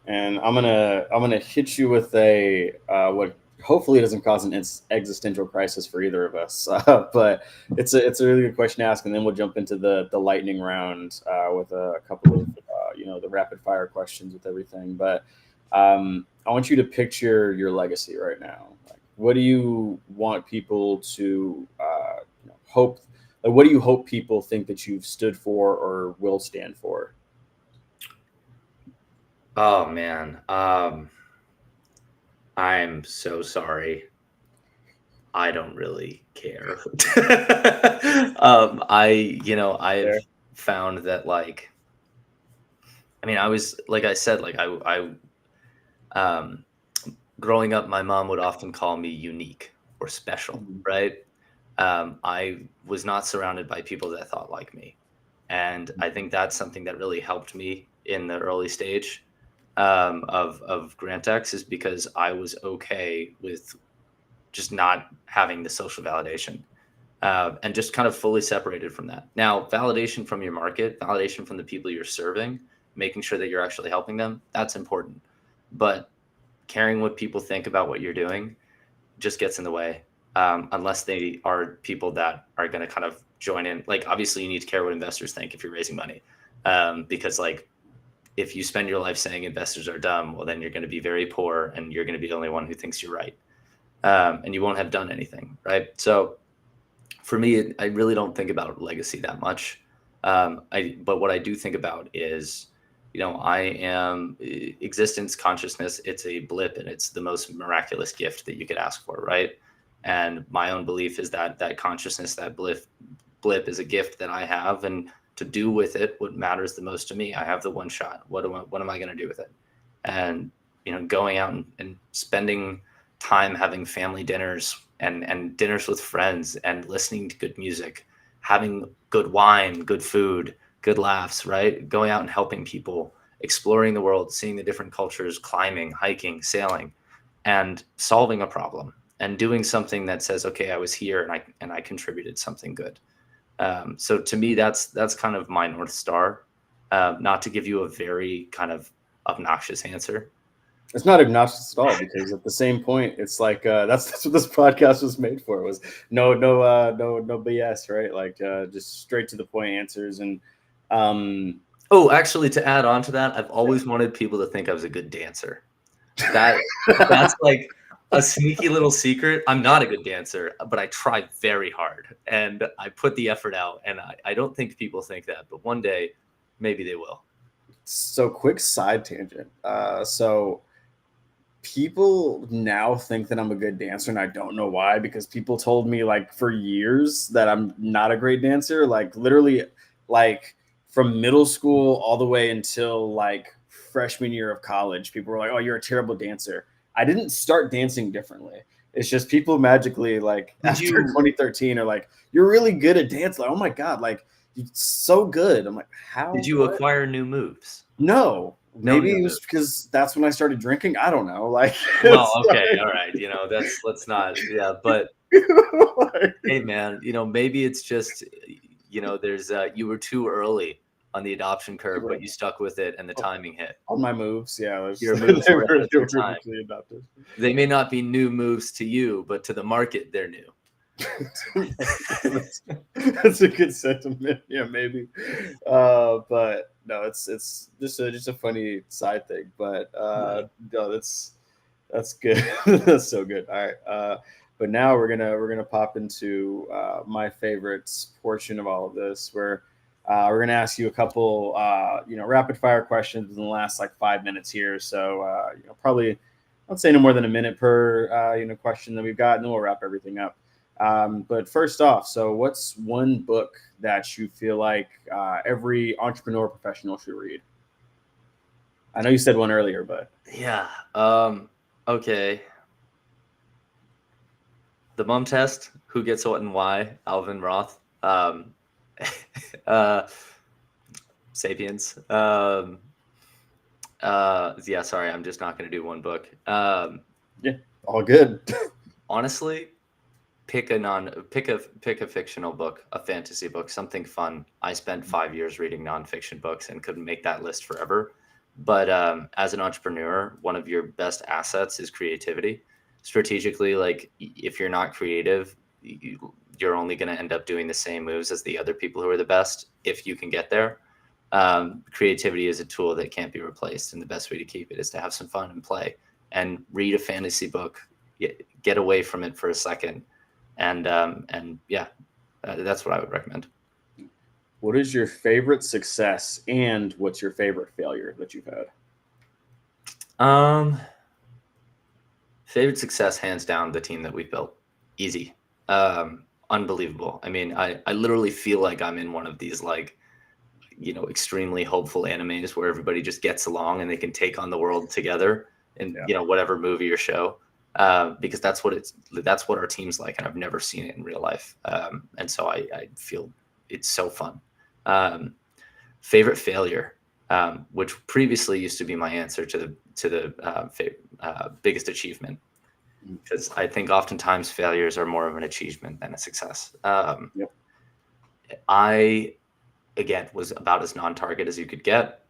And I'm gonna hit you with a what hopefully doesn't cause an existential crisis for either of us, but it's a really good question to ask, and then we'll jump into the lightning round with a couple of the rapid fire questions with everything. But I want you to picture your legacy right now. Like, what do you want people to hope? Like, what do you hope people think that you've stood for or will stand for? Oh man. I'm so sorry. I don't really care. I've There. found that, like, I mean, I was, like I said, like um, growing up, my mom would often call me unique or special, Mhm. right? I was not surrounded by people that thought like me. And I think that's something that really helped me in the early stage of Grantx, is because I was okay with just not having the social validation, and just kind of fully separated from that. Now, validation from your market, validation from the people you're serving, making sure that you're actually helping them, that's important. But caring what people think about what you're doing just gets in the way, unless they are people that are going to kind of join in. Like, obviously, you need to care what investors think if you're raising money, because, like, if you spend your life saying investors are dumb, well, then you're going to be very poor and you're going to be the only one who thinks you're right, and you won't have done anything, right? So for me, I really don't think about legacy that much. But what I do think about is, I am existence consciousness. It's a blip, and it's the most miraculous gift that you could ask for, right? And my own belief is that that consciousness, that blip is a gift that I have, and to do with it what matters the most to me. I have the one shot. What am I going to do with it? And going out and spending time having family dinners and dinners with friends and listening to good music, having good wine, good food, good laughs, right? Going out and helping people, exploring the world, seeing the different cultures, climbing, hiking, sailing, and solving a problem and doing something that says, okay, I was here and I contributed something good. So to me, that's kind of my North Star. Not to give you a very kind of obnoxious answer. It's not obnoxious at all because at the same point, it's like that's what this podcast was made for. Was no BS, right? Like just straight to the point answers. And um, Oh, actually, to add on to that, I've always wanted people to think I was a good dancer. That that's like a sneaky little secret. I'm not a good dancer, but I try very hard and I put the effort out. And I don't think people think that, but one day maybe they will. so quick side tangent. So people now think that I'm a good dancer, and I don't know why. Because people told me like for years that I'm not a great dancer. Like literally, like from middle school all the way until like freshman year of college, people were like, "Oh, you're a terrible dancer." I didn't start dancing differently. It's just people magically like Did after you 2013 are like, "You're really good at dance." Like, oh my god, like you're so good. I'm like, did how? you What? acquire new moves? No, No maybe new it was moves. because that's when I started drinking. I don't know. Like, Well, it's okay, all right. Let's not, yeah, but like, hey, man, maybe it's just, there's you were too early on the adoption curve, but you stuck with it and the timing hit. on my moves, yeah, Your moves they were ahead were of they their were time. eventually adopted. They may not be new moves to you, but to the market, they're new. That's a good sentiment. Yeah, maybe. But no, it's just a funny side thing. But Yeah. no, that's good. That's so good. All right. But now we're gonna pop into my favorite portion of all of this, where we're gonna ask you a couple rapid fire questions in the last like 5 minutes here. So probably I'd say no more than a minute per question that we've got, and then we'll wrap everything up. But first off, so what's one book that you feel like every entrepreneur professional should read? I know you said one earlier, but Yeah. Okay. The Mum Test, Who Gets What and Why, Alvin Roth. Uh, Sapiens. Yeah, sorry, I'm just not going to do one book. Yeah, all good. Honestly, pick a fictional book, a fantasy book, something fun. I spent 5 years reading nonfiction books and couldn't make that list forever. But as an entrepreneur, one of your best assets is creativity. Strategically, like if you're not creative, you're only going to end up doing the same moves as the other people who are the best if you can get there. Creativity is a tool that can't be replaced, and the best way to keep it is to have some fun and play and read a fantasy book. Get away from it for a second, and yeah, that's what I would recommend. What is your favorite success and what's your favorite failure that you've had? Um, Favorite success, hands down, the team that we've built. Easy. Unbelievable. I mean, I literally feel like I'm in one of these like, extremely hopeful animes where everybody just gets along and they can take on the world together in, Yeah. whatever movie or show. Because that's what our team's like, and I've never seen it in real life. And so I feel it's so fun. Favorite failure, which previously used to be my answer to the biggest achievement, because I think oftentimes failures are more of an achievement than a success. Yep. I again was about as non-target as you could get,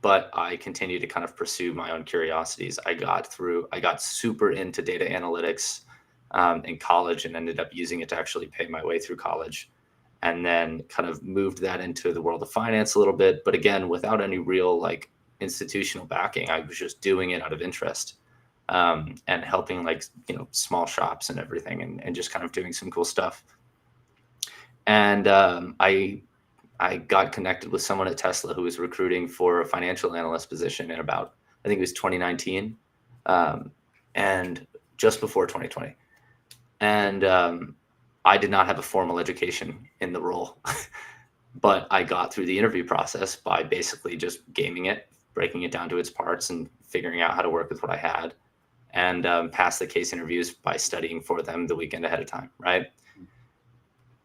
but I continued to kind of pursue my own curiosities. I got super into data analytics in college and ended up using it to actually pay my way through college, and then kind of moved that into the world of finance a little bit, but again, without any real like institutional backing. I was just doing it out of interest, and helping like, small shops and everything, and just kind of doing some cool stuff. And I got connected with someone at Tesla who was recruiting for a financial analyst position in about, I think it was 2019, and just before 2020. And I did not have a formal education in the role, but I got through the interview process by basically just gaming it, breaking it down to its parts, and figuring out how to work with what I had, and passed the case interviews by studying for them the weekend ahead of time, right?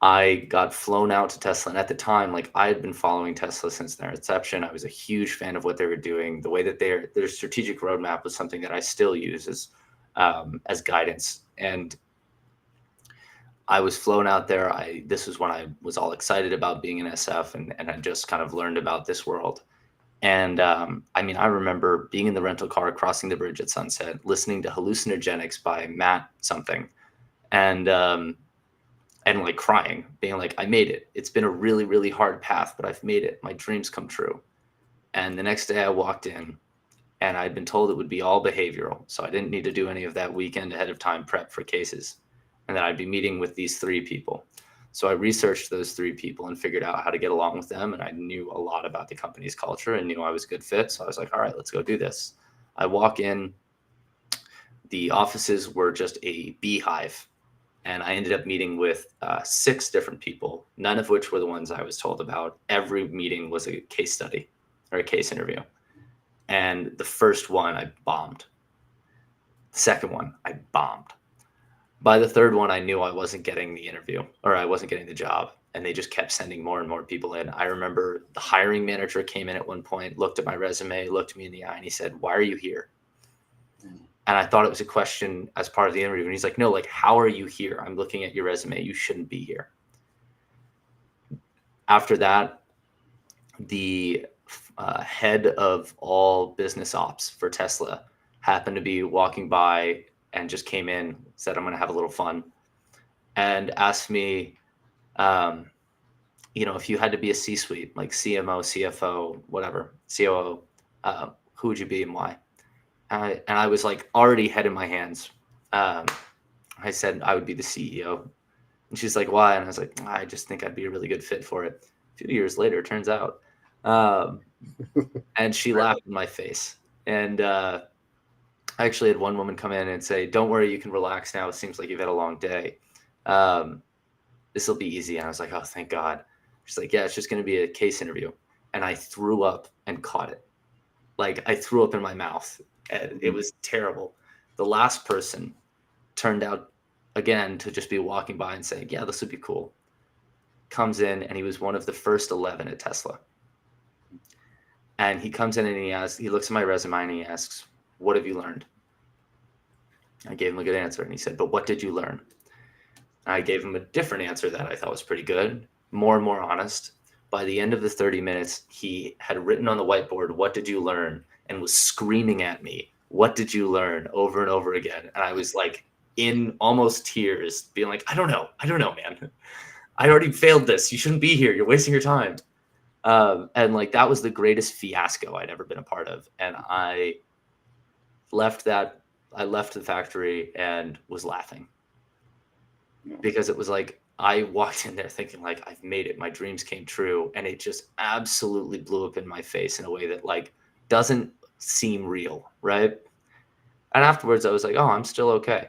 I got flown out to Tesla, and at the time, like I had been following Tesla since their inception. I was a huge fan of what they were doing. The way that their strategic roadmap was something that I still use as guidance. And I was flown out there. This was when I was all excited about being an SF, and I just kind of learned about this world. And I mean, I remember being in the rental car, crossing the bridge at sunset, listening to Hallucinogenics by Matt something, and like crying, being like, I made it. It's been a really, really hard path, but I've made it. My dreams come true. And the next day I walked in, and I'd been told it would be all behavioral. So I didn't need to do any of that weekend ahead of time prep for cases. And then I'd be meeting with these 3 people. So I researched those 3 people and figured out how to get along with them. And I knew a lot about the company's culture and knew I was a good fit. So I was like, all right, let's go do this. I walk in, the offices were just a beehive. And I ended up meeting with 6 different people, none of which were the ones I was told about. Every meeting was a case study or a case interview. And the first one, I bombed. The second one, I bombed. By the third one, I knew I wasn't getting the interview, or I wasn't getting the job. And they just kept sending more and more people in. I remember the hiring manager came in at one point, looked at my resume, looked me in the eye, and he said, "Why are you here?" And I thought it was a question as part of the interview. And he's like, "No, like, how are you here? I'm looking at your resume. You shouldn't be here." After that, the head of all business ops for Tesla happened to be walking by and just came in, said, "I'm going to have a little fun," and asked me, if you had to be a C-suite, like CMO, CFO, whatever, COO, who would you be and why? And I was like already head in my hands. I said I would be the CEO. And she's like, "Why?" And I was like, "I just think I'd be a really good fit for it." A few years later, it turns out. And she laughed in my face. And I actually had one woman come in and say, "Don't worry, you can relax now. It seems like you've had a long day. This will be easy." And I was like, "Oh, thank God." She's like, "Yeah, it's just going to be a case interview." And I threw up and caught it. Like I threw up in my mouth. And it was terrible. The last person turned out again to just be walking by and saying, "Yeah, this would be cool." Comes in, and he was one of the first 11 at Tesla. And he comes in and he looks at my resume and he asks, "What have you learned?" I gave him a good answer, and he said, "But what did you learn?" I gave him a different answer that I thought was pretty good, more and more honest. By the end of the 30 minutes, he had written on the whiteboard, "What did you learn?" and was screaming at me, "What did you learn?" over and over again. And I was like in almost tears, being like, I don't know, man. I already failed this. You shouldn't be here. You're wasting your time. And like that was the greatest fiasco I'd ever been a part of. And I left the factory and was laughing because it was like I walked in there thinking like I've made it. My dreams came true, and it just absolutely blew up in my face in a way that like doesn't seem real, right? And afterwards, I was like, oh, I'm still okay.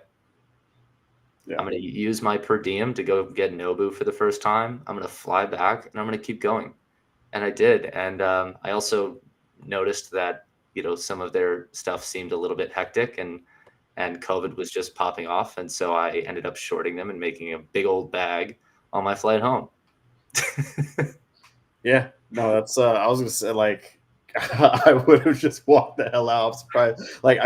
Yeah. I'm going to use my per diem to go get Nobu for the first time. I'm going to fly back, and I'm going to keep going. And I did. And I also noticed that, some of their stuff seemed a little bit hectic, and COVID was just popping off. And so I ended up shorting them and making a big old bag on my flight home. Yeah. No, that's, I was going to say, like, I would have just walked the hell out. I'm surprised. Like,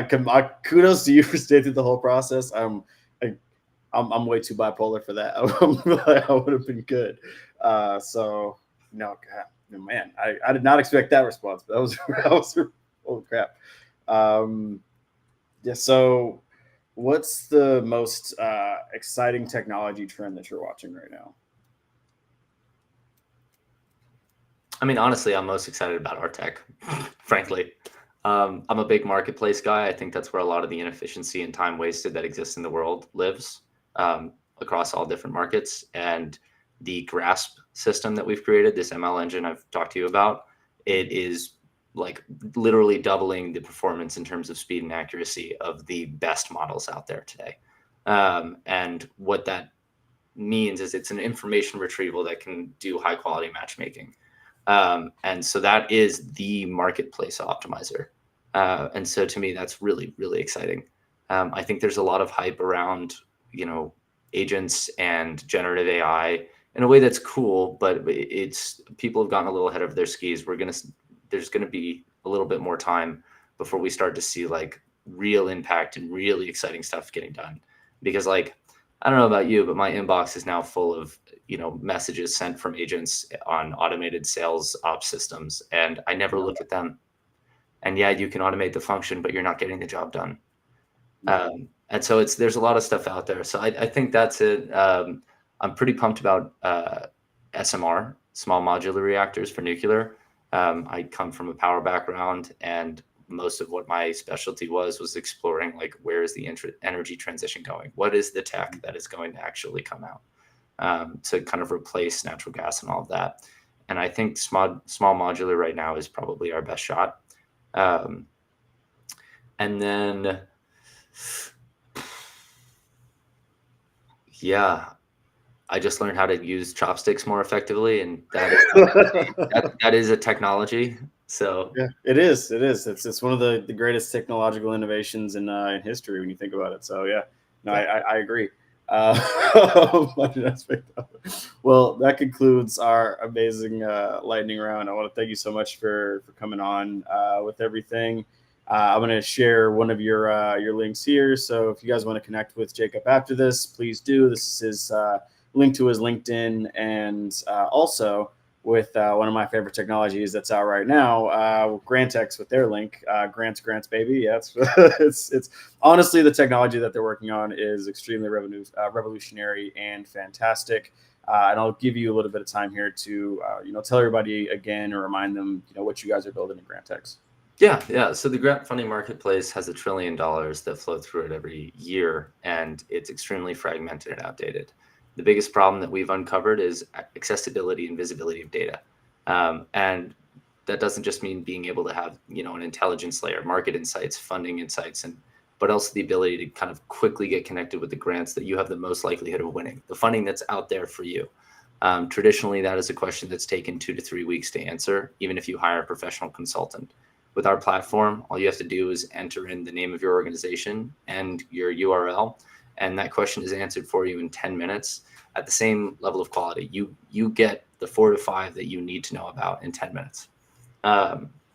kudos to you for staying through the whole process. I'm way too bipolar for that. I would have been good. So no, God, no, man, I did not expect that response. But that was holy crap. Yeah. So, what's the most exciting technology trend that you're watching right now? I mean, honestly, I'm most excited about our tech, frankly. I'm a big marketplace guy. I think that's where a lot of the inefficiency and time wasted that exists in the world lives, across all different markets. And the grasp system that we've created, this ML engine I've talked to you about, it is like literally doubling the performance in terms of speed and accuracy of the best models out there today. And what that means is it's an information retrieval that can do high quality matchmaking. And so that is the marketplace optimizer. And so to me, that's really, really exciting. I think there's a lot of hype around, agents and generative AI in a way that's cool, but it's people have gotten a little ahead of their skis. There's gonna be a little bit more time before we start to see like real impact and really exciting stuff getting done. Because like I don't know about you, but my inbox is now full of messages sent from agents on automated sales ops systems, and I never look at them. And yeah, you can automate the function, but you're not getting the job done. And so there's a lot of stuff out there. So I think that's it. I'm pretty pumped about SMR, small modular reactors for nuclear. I come from a power background, and most of what my specialty was exploring like where is the energy transition going? What is the tech that is going to actually come out to kind of replace natural gas and all of that? And I think small modular right now is probably our best shot. And then, yeah, I just learned how to use chopsticks more effectively, and that is a technology. So Yeah, it is. It is. It's one of the greatest technological innovations in history when you think about it. So yeah, no, yeah. I agree. Well, that concludes our amazing lightning round. I want to thank you so much for coming on with everything. I'm going to share one of your links here. So if you guys want to connect with Jacob after this, please do. This is his link to his LinkedIn, and also with one of my favorite technologies that's out right now, Grantx with their link, grants baby. Yeah, it's honestly the technology that they're working on is extremely revolutionary and fantastic. And I'll give you a little bit of time here to tell everybody again or remind them what you guys are building in Grantx. Yeah. So the grant funding marketplace has $1 trillion that flow through it every year, and it's extremely fragmented and outdated. The biggest problem that we've uncovered is accessibility and visibility of data. And that doesn't just mean being able to have, an intelligence layer, market insights, funding insights, but also the ability to kind of quickly get connected with the grants that you have the most likelihood of winning, the funding that's out there for you. Traditionally, that is a question that's taken 2 to 3 weeks to answer, even if you hire a professional consultant. With our platform, all you have to do is enter in the name of your organization and your URL, and that question is answered for you in 10 minutes at the same level of quality. You get the 4 to 5 that you need to know about in 10 minutes.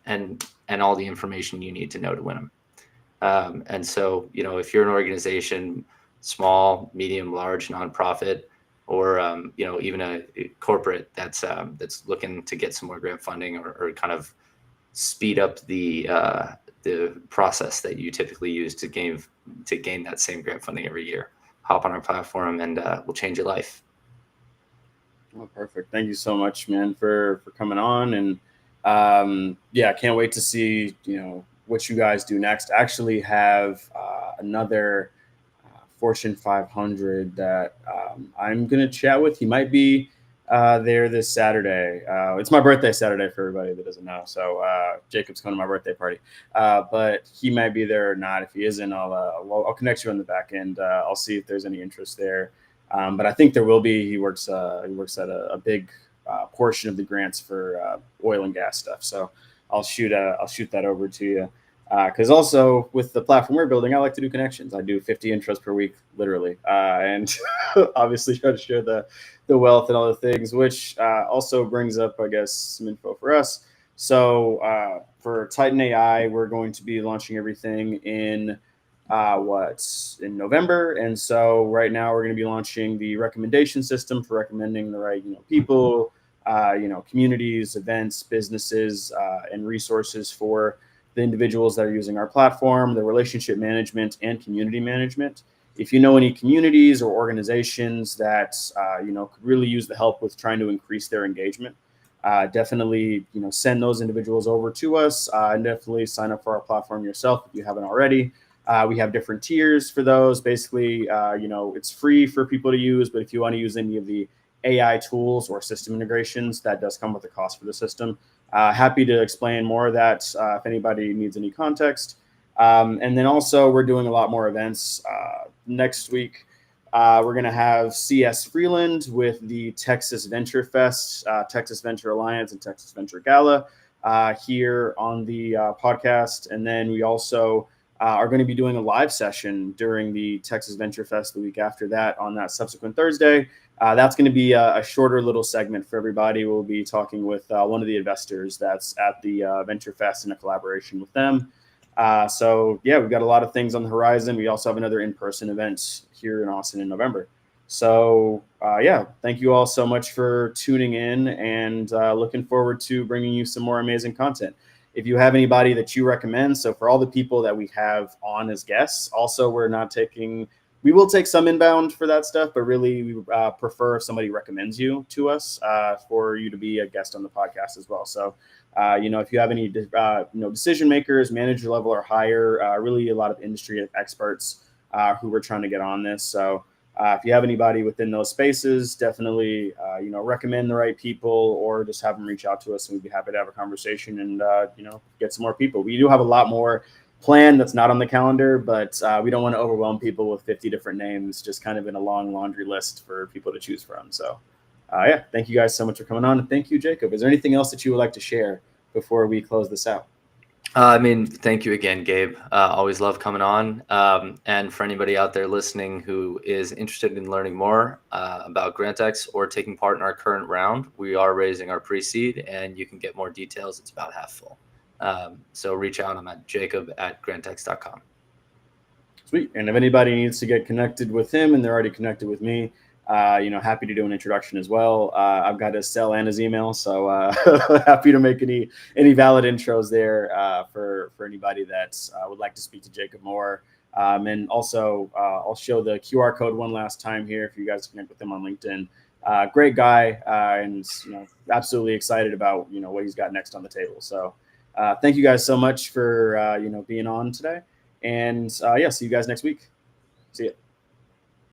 and all the information you need to know to win them. And so, if you're an organization, small, medium, large, nonprofit, or even a corporate that's looking to get some more grant funding, or kind of speed up the process that you typically use to gain that same grant funding every year, hop on our platform and we'll change your life. Oh, perfect. Thank you so much, man, for coming on. And yeah, I can't wait to see, what you guys do next. I actually have another Fortune 500 that I'm going to chat with. He might be there this Saturday. It's my birthday Saturday for everybody that doesn't know. So Jacob's coming to my birthday party. But he might be there or not. If he isn't, I'll connect you on the back end. I'll see if there's any interest there. But I think there will be. He works at a big portion of the grants for oil and gas stuff. So I'll shoot that over to you. Because also with the platform we're building, I like to do connections. I do 50 intros per week, literally, and obviously try to share the wealth and all the things, which also brings up, I guess, some info for us. So for Titen AI, we're going to be launching everything in November, and so right now we're going to be launching the recommendation system for recommending the right people, communities, events, businesses, and resources for the individuals that are using our platform, the relationship management and community management. If you know any communities or organizations that could really use the help with trying to increase their engagement, definitely send those individuals over to us, and definitely sign up for our platform yourself if you haven't already. We have different tiers for those. Basically, it's free for people to use, but if you want to use any of the AI tools or system integrations, that does come with a cost for the system. Happy to explain more of that if anybody needs any context. And then also we're doing a lot more events next week. We're going to have CS Freeland with the Texas Venture Fest, Texas Venture Alliance, and Texas Venture Gala here on the podcast. And then we also are going to be doing a live session during the Texas Venture Fest the week after that on that subsequent Thursday. That's going to be a shorter little segment for everybody. We'll be talking with one of the investors that's at the Venture Fest in a collaboration with them. So yeah, we've got a lot of things on the horizon. We also have another in-person event here in Austin in November. So yeah, thank you all so much for tuning in, and looking forward to bringing you some more amazing content. If you have anybody that you recommend, so for all the people that we have on as guests, also we will take some inbound for that stuff, but really we prefer if somebody recommends you to us for you to be a guest on the podcast as well. So, if you have any, decision makers, manager level or higher, really a lot of industry experts who we're trying to get on this. So if you have anybody within those spaces, definitely, recommend the right people, or just have them reach out to us, and we'd be happy to have a conversation and, get some more people. We do have a lot more plan that's not on the calendar, but we don't want to overwhelm people with 50 different names, just kind of in a long laundry list for people to choose from. So yeah, thank you guys so much for coming on. And thank you, Jacob. Is there anything else that you would like to share before we close this out? Thank you again, Gabe. Always love coming on. And for anybody out there listening who is interested in learning more about Grantx or taking part in our current round, we are raising our pre-seed, and you can get more details. It's about half full. So reach out. I'm at jacob@grantx.com. Sweet. And if anybody needs to get connected with him and they're already connected with me, happy to do an introduction as well. I've got his cell and his email, so happy to make any valid intros there for anybody that would like to speak to Jacob more. And also, I'll show the QR code one last time here if you guys connect with him on LinkedIn. Great guy, and absolutely excited about what he's got next on the table. So thank you guys so much for being on today, and yeah, see you guys next week. See ya.